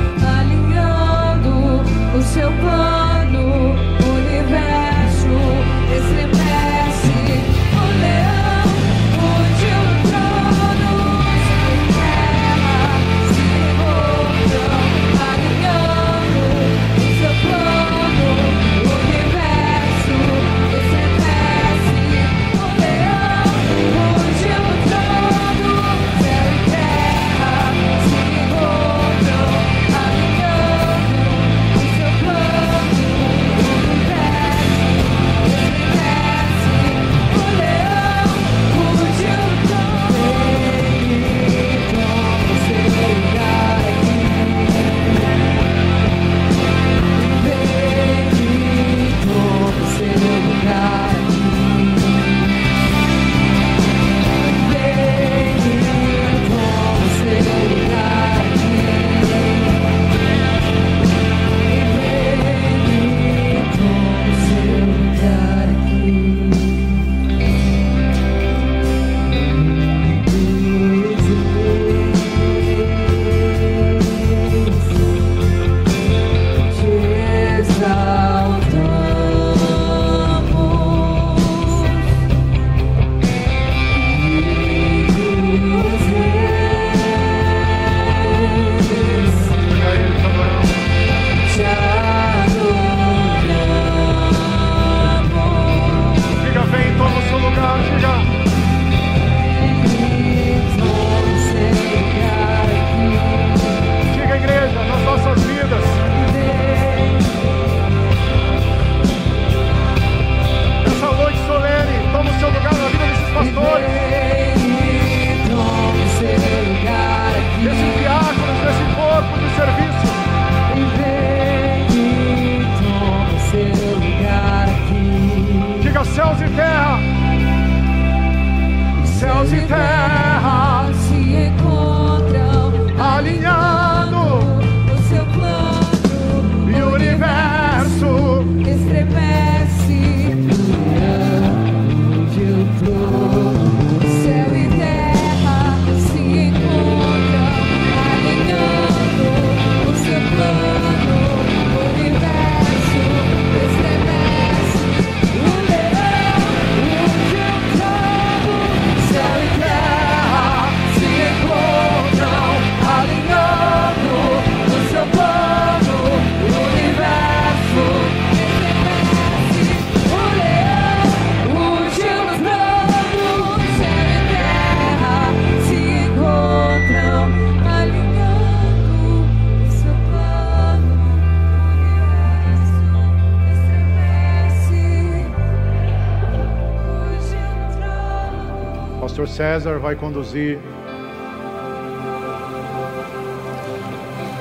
César vai conduzir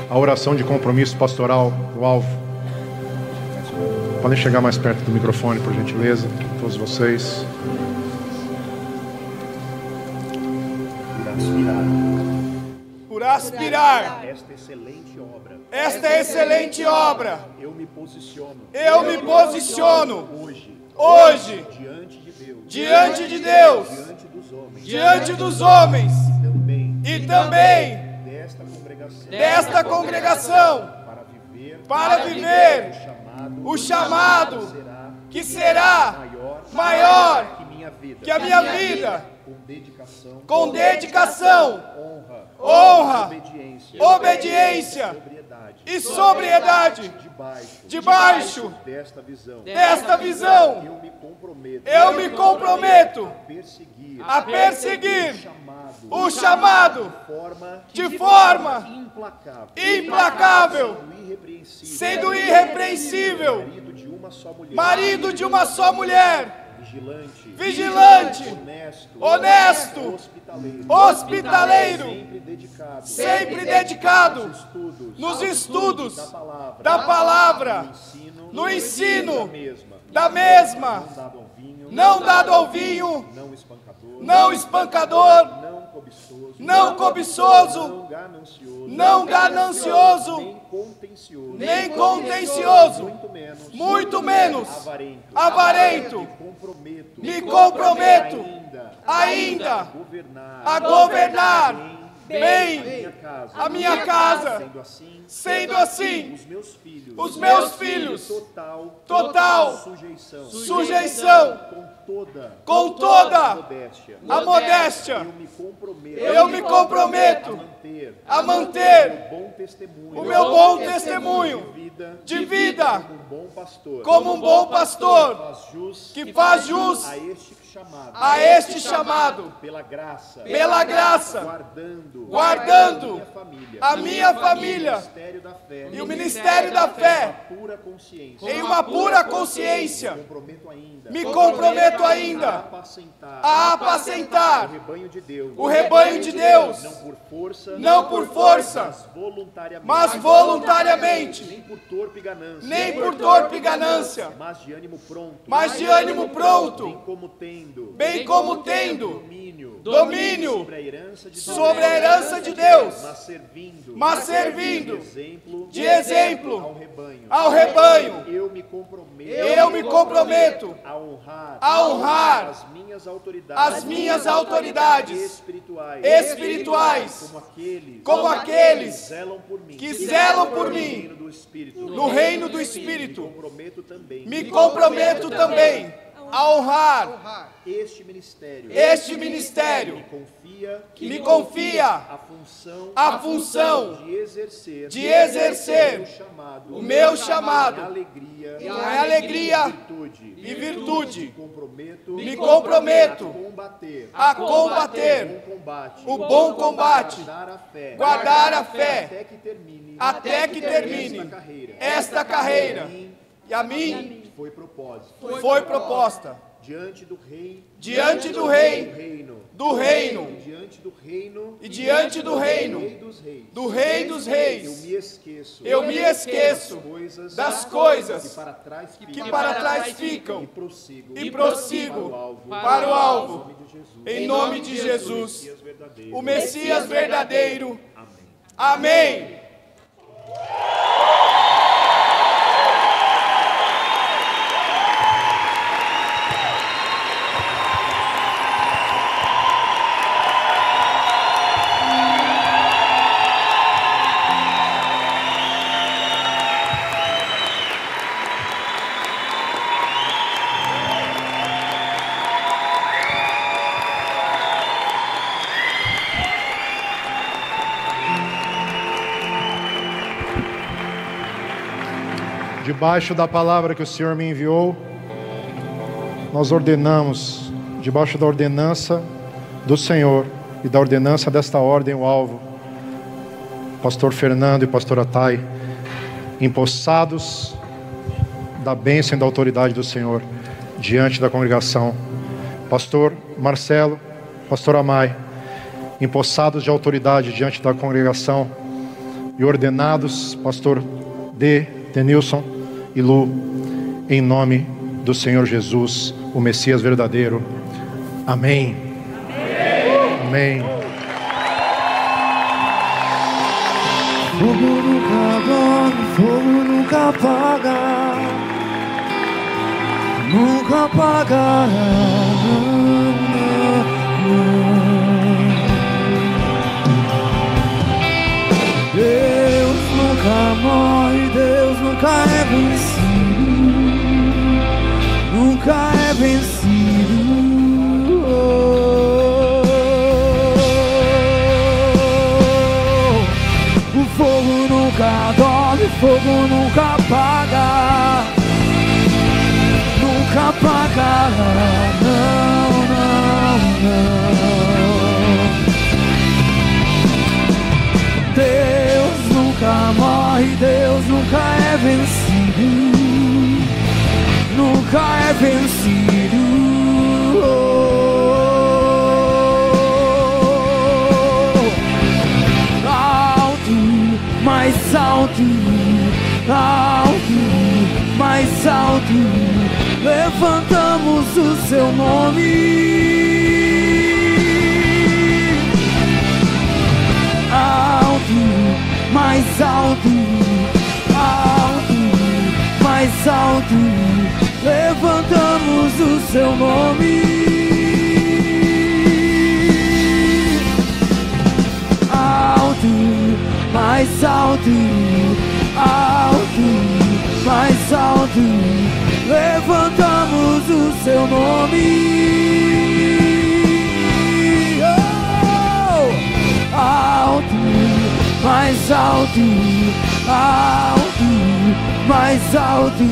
a oração de compromisso pastoral do alvo. Podem chegar mais perto do microfone, por gentileza, todos vocês. Por aspirar esta excelente obra, eu me posiciono hoje diante de Deus, diante dos homens e também desta congregação para viver o chamado que será maior que a minha vida, com dedicação, honra, obediência e sobriedade, debaixo desta visão, eu me comprometo a perseguir o chamado de forma implacável, sendo irrepreensível, marido de uma só mulher, vigilante, honesto, hospitaleiro, sempre dedicado nos estudos da palavra, no ensino da mesma, não dado ao vinho, não espancador, não cobiçoso, não ganancioso, nem contencioso, muito menos avarento. Me comprometo ainda a governar bem a minha casa, sendo assim, os meus filhos, total sujeição, com toda a modéstia, eu me comprometo a manter o meu bom testemunho de vida como um bom pastor que faz jus a este chamado, pela graça, guardando a minha família e o ministério da fé em uma pura consciência. Me comprometo ainda a apacentar o rebanho de Deus, não por força, mas voluntariamente, nem por torpe ganância, mas de ânimo pronto, bem como tendo domínio sobre a herança de Deus, mas servindo de exemplo ao rebanho. Eu me comprometo a honrar as minhas autoridades espirituais como aqueles que zelam por mim no reino do Espírito. Me comprometo também a honrar este ministério que me confia a função de exercer o meu chamado com alegria e virtude. Me comprometo a combater o bom combate, guardar a fé até que termine esta carreira. E a mim foi proposta diante do rei, e diante do reino, do Rei dos Reis. Eu me esqueço das coisas que para trás ficam e prossigo para o alvo, em nome de Jesus, o Messias verdadeiro. Amém. Debaixo da palavra que o Senhor me enviou, nós ordenamos, debaixo da ordenança do Senhor e da ordenança desta ordem, o alvo, pastor Fernando e pastora Thay, empossados da bênção e da autoridade do Senhor diante da congregação. Pastor Marcelo pastor Amai, empossados de autoridade diante da congregação e ordenados, pastor Denilson e Lu, em nome do Senhor Jesus, o Messias verdadeiro. Amém. Amém. Fogo nunca dorme, fogo nunca apaga, nunca apagará. Deus nunca morre, Deus nunca é vencido, nunca é vencido. O fogo nunca dorme, fogo nunca apaga, nunca apagará. Não, não, não. Deus nunca morre, Deus nunca é vencido, nunca é vencido. Mais alto, alto, mais alto, levantamos o seu nome. Alto, mais alto, alto, mais alto, levantamos o seu nome. Alto, mais alto, alto, mais alto, levantamos o seu nome. Oh! Alto, mais alto, alto, mais alto,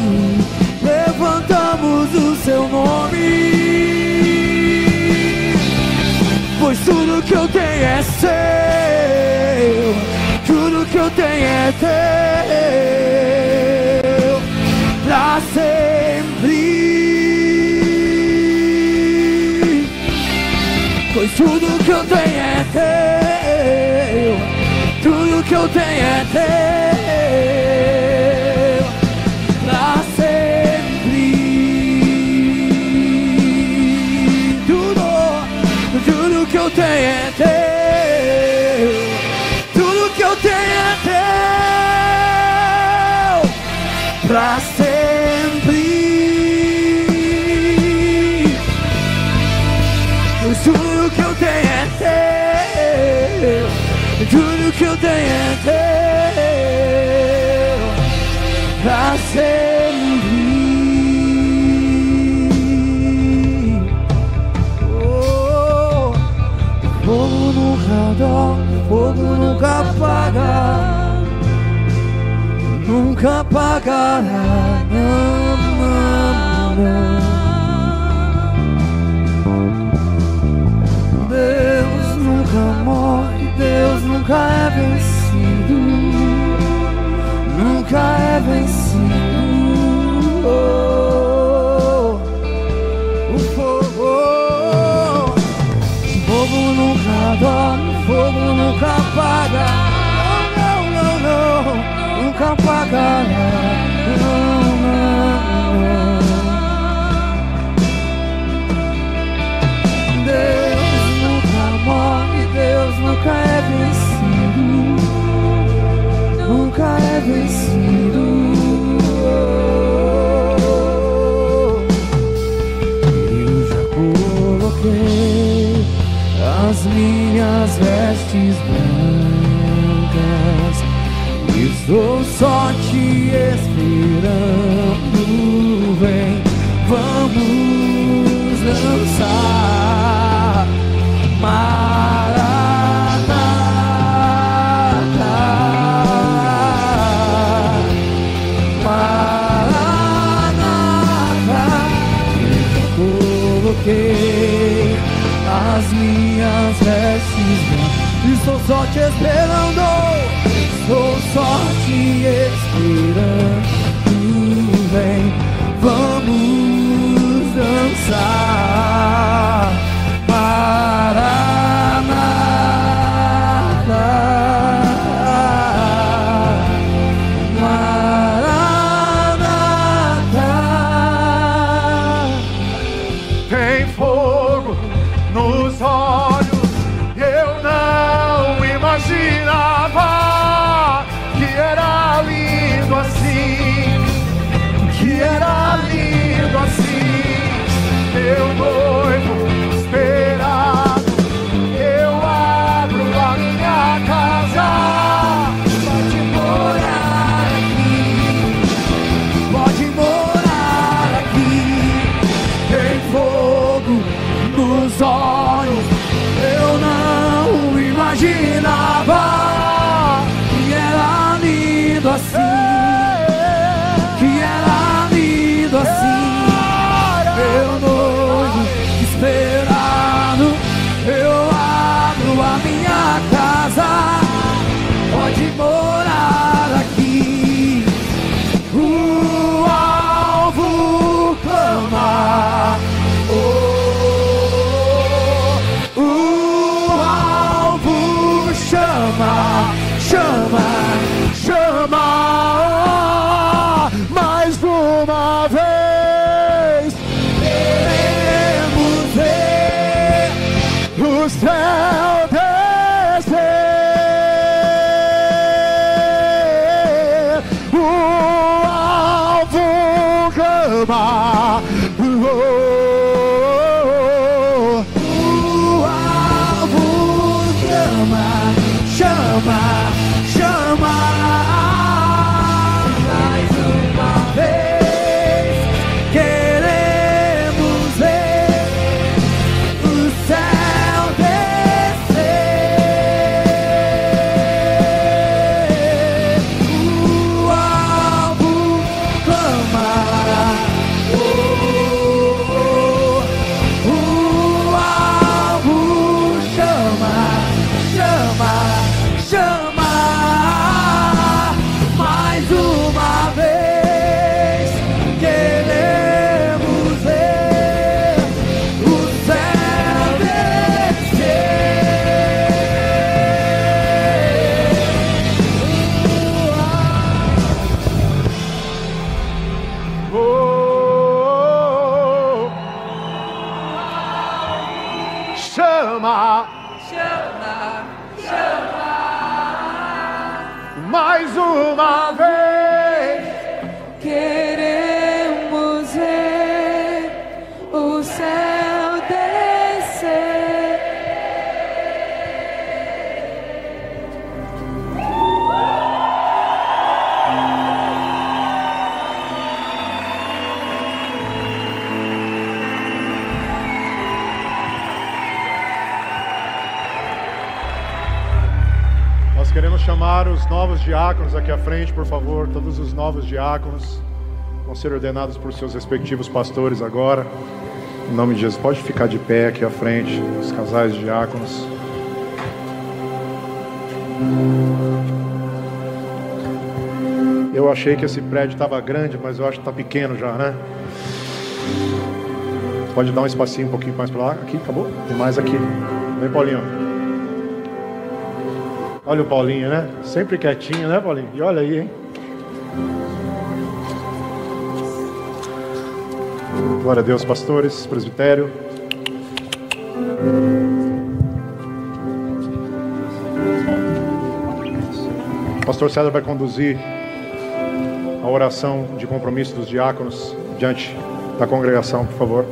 levantamos o seu nome. Pois tudo que eu tenho é seu, tudo que eu tenho é teu, pra sempre. Pois tudo que eu tenho é teu, tudo que eu tenho é teu, pra sempre. Tudo que eu tenho é teu, pra sempre. Tudo que eu tenho é teu, tudo que eu tenho é teu, pra sempre. Oh, fogo nunca dorme, fogo nunca apaga, nunca apagará, não, não, não. Deus nunca morre, Deus nunca é vencido, nunca é vencido. Oh, o fogo nunca dorme, fogo nunca apaga, não, não, não, nunca apagará, não, não, não. Deus nunca morre, Deus nunca é vencido, nunca é vencido. Eu já coloquei as minhas vestes brancas, estou só te esperando. Vem, vamos dançar. Maranata, Maranata. Eu coloquei as minhas vestes brancas, estou só te esperando. Estou só te esperando. Vem, vamos dançar. Para imaginava que era lindo assim, que era lindo assim. Meu noivo esperado, eu abro a minha casa, pode morar aqui. O alvo clama, o alvo chama, chama, chama. Mais uma vez queremos ver o céu descer. O alvo clama, o alvo chama, chama, chama. Mais uma vez queremos ver o céu descer. O alvo clama, o alvo chama, chama, chama. Mais uma vez queremos ver o céu descer. Oh, chama, mais uma vez. Queremos ver o céu descer. Nós queremos chamar os novos diáconos aqui à frente, por favor. Todos os novos diáconos vão ser ordenados por seus respectivos pastores agora. Em nome de Jesus, pode ficar de pé aqui à frente, os casais de diáconos. Eu achei que esse prédio estava grande, mas eu acho que está pequeno já, né? Pode dar um espacinho um pouquinho mais para lá. Aqui, acabou? Tem mais aqui. Vem, Paulinho. Olha o Paulinho, né? Sempre quietinho, né, Paulinho? E olha aí, hein? Glória a Deus, pastores, presbitério. O pastor César vai conduzir a oração de compromisso dos diáconos diante da congregação, por favor.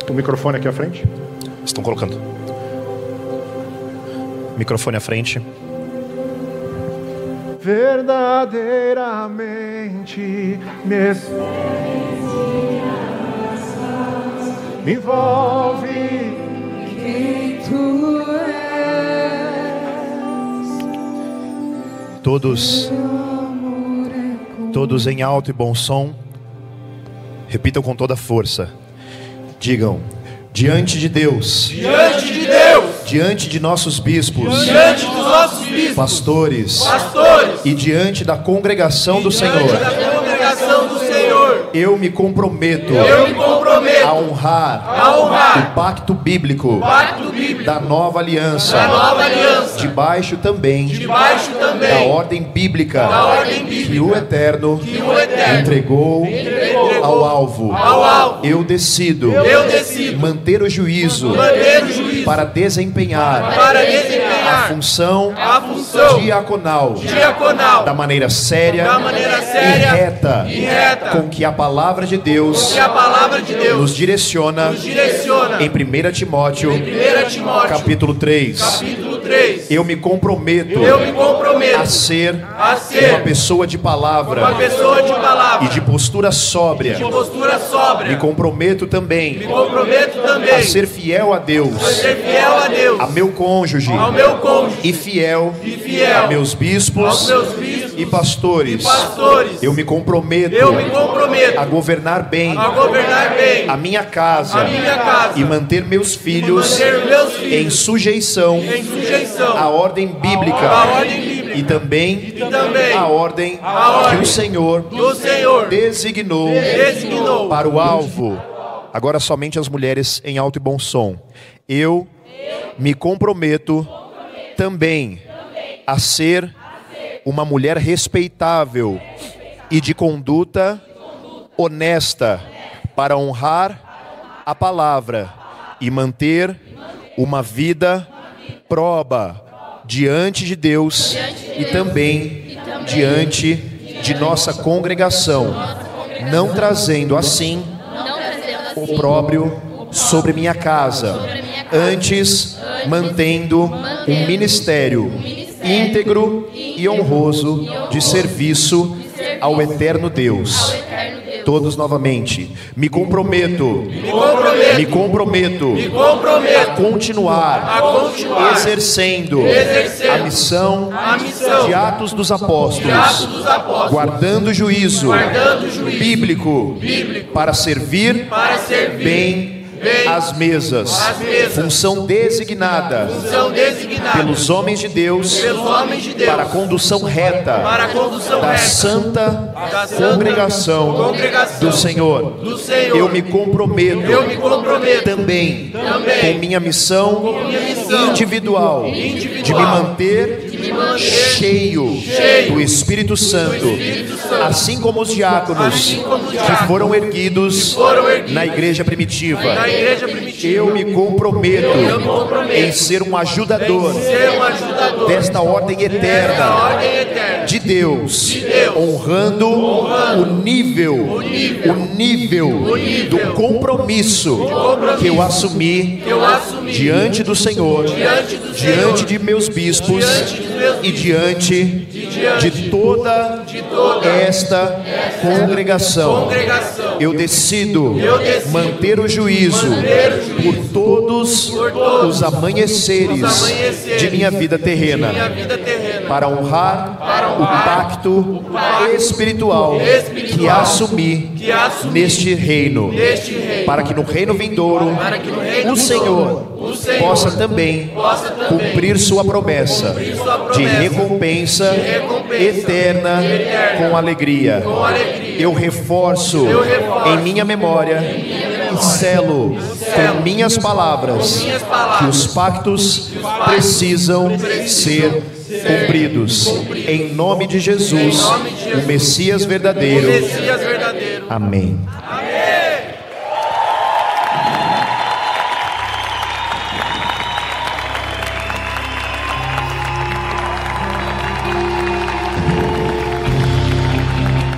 O microfone aqui à frente. Estão colocando. Microfone à frente. Verdadeiramente me envolve Quem tu és, todos em alto e bom som, repitam com toda força. Digam: diante de Deus, Diante de Deus, diante de nossos bispos, diante dos nossos bispos, pastores pastores, e diante da congregação do diante Senhor, da congregação do Senhor, eu me comprometo eu me comprometo a honrar o pacto bíblico o pacto bíblico da nova aliança, da nova aliança, debaixo também da ordem bíblica que o Eterno entregou ao alvo. Eu decido manter o juízo para desempenhar a função diaconal da maneira séria e reta com que a palavra de Deus nos direciona em 1 Timóteo capítulo 3. 3. Eu me comprometo a ser uma pessoa de palavra e de postura sóbria. Me comprometo também a ser fiel a Deus, a meu cônjuge e fiel a meus bispos e pastores. Eu me comprometo a governar bem a minha casa e manter meus filhos em sujeição à ordem bíblica e também à ordem que o Senhor designou para o alvo. Agora somente as mulheres em alto e bom som. Eu me comprometo também a ser uma mulher respeitável e de conduta honesta para honrar a palavra e manter uma vida proba diante de Deus e também diante de nossa congregação, não trazendo assim opróbrio sobre minha casa, antes mantendo um ministério íntegro e honroso de serviço ao eterno Deus. Todos novamente. Me comprometo a continuar exercendo a missão de Atos dos Apóstolos, guardando o juízo bíblico para servir bem as mesas, função designada pelos homens de Deus para a condução reta da santa congregação do Senhor. Eu me comprometo também com minha missão individual de me manter cheio do Espírito Santo, assim como os diáconos que foram erguidos na igreja primitiva. Eu me comprometo em ser um ajudador desta ordem eterna de Deus, honrando o nível do compromisso que eu assumi diante do Senhor, diante de meus bispos e diante de toda esta congregação. Eu decido manter o juízo por todos os amanheceres de minha vida terrena, para honrar o pacto espiritual que assumi neste reino, para que no reino vindouro o Senhor possa também cumprir sua promessa de recompensa eterna com alegria. Eu reforço em minha memória e selo com minhas palavras que os pactos precisam ser cumpridos. Em nome de Jesus, o Messias verdadeiro. Amém.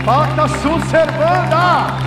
Pacta sunt servanda.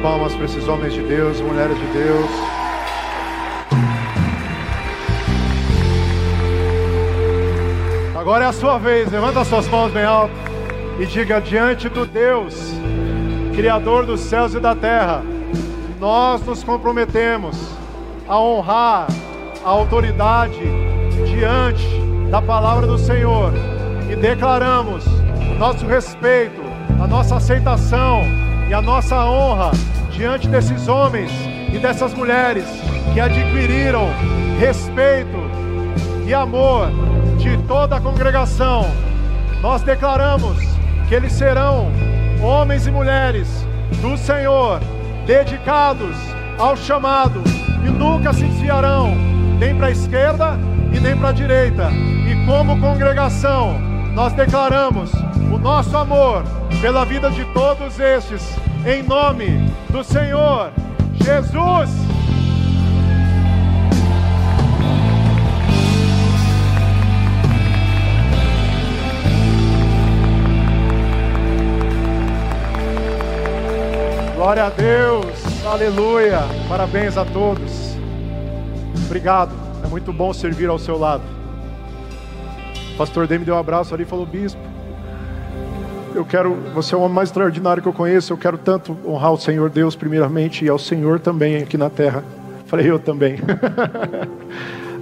palmas para esses homens de Deus, mulheres de Deus. Agora é a sua vez, levanta as suas mãos bem alto e diga: diante do Deus, Criador dos céus e da terra, nós nos comprometemos a honrar a autoridade diante da palavra do Senhor e declaramos o nosso respeito, a nossa aceitação e a nossa honra diante desses homens e dessas mulheres que adquiriram respeito e amor de toda a congregação. Nós declaramos que eles serão homens e mulheres do Senhor, dedicados ao chamado, e nunca se desviarão nem para a esquerda e nem para a direita. E como congregação, nós declaramos o nosso amor pela vida de todos estes, em nome do Senhor Jesus. Glória a Deus, aleluia, parabéns a todos, obrigado, é muito bom servir ao seu lado. O pastor Dei me deu um abraço ali e falou: bispo, você é o homem mais extraordinário que eu conheço, eu quero tanto honrar o Senhor Deus primeiramente e ao Senhor também aqui na terra. Falei: eu também.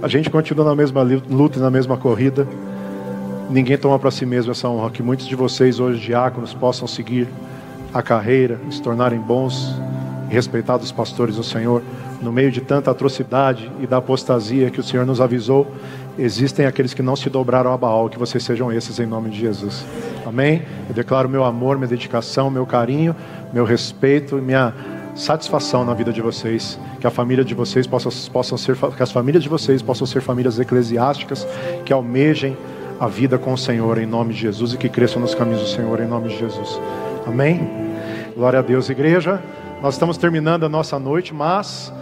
A gente continua na mesma luta, na mesma corrida, ninguém toma para si mesmo essa honra. Que muitos de vocês hoje, diáconos, possam seguir a carreira, se tornarem bons e respeitados pastores do Senhor. No meio de tanta atrocidade e da apostasia que o Senhor nos avisou, existem aqueles que não se dobraram a Baal. Que vocês sejam esses em nome de Jesus, amém? Eu declaro meu amor, minha dedicação, meu carinho, meu respeito e minha satisfação na vida de vocês. Que a família de vocês que as famílias de vocês possam ser famílias eclesiásticas, que almejem a vida com o Senhor em nome de Jesus e que cresçam nos caminhos do Senhor em nome de Jesus. Amém? Glória a Deus, igreja. Nós estamos terminando a nossa noite, mas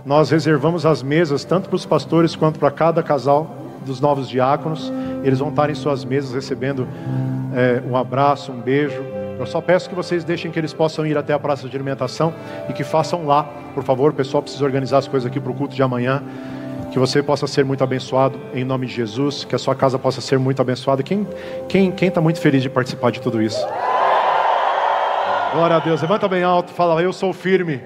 nós reservamos as mesas tanto para os pastores quanto para cada casal dos novos diáconos. Eles vão estar em suas mesas recebendo um abraço, um beijo. Eu só peço que vocês deixem que eles possam ir até a praça de alimentação e que façam lá, por favor. O pessoal precisa organizar as coisas aqui para o culto de amanhã. Que você possa ser muito abençoado em nome de Jesus, que a sua casa possa ser muito abençoada. Quem está muito feliz de participar de tudo isso? Glória a Deus, levanta bem alto, fala: eu sou firme,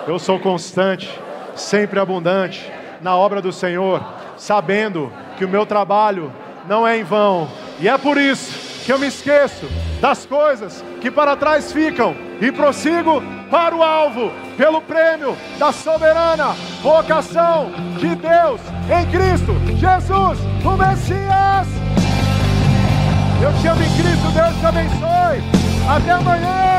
eu sou constante, sempre abundante na obra do Senhor, sabendo que o meu trabalho não é em vão, e é por isso que eu me esqueço das coisas que para trás ficam e prossigo para o alvo, pelo prêmio da soberana vocação de Deus em Cristo Jesus, o Messias. Eu te amo em Cristo, Deus te abençoe, até amanhã.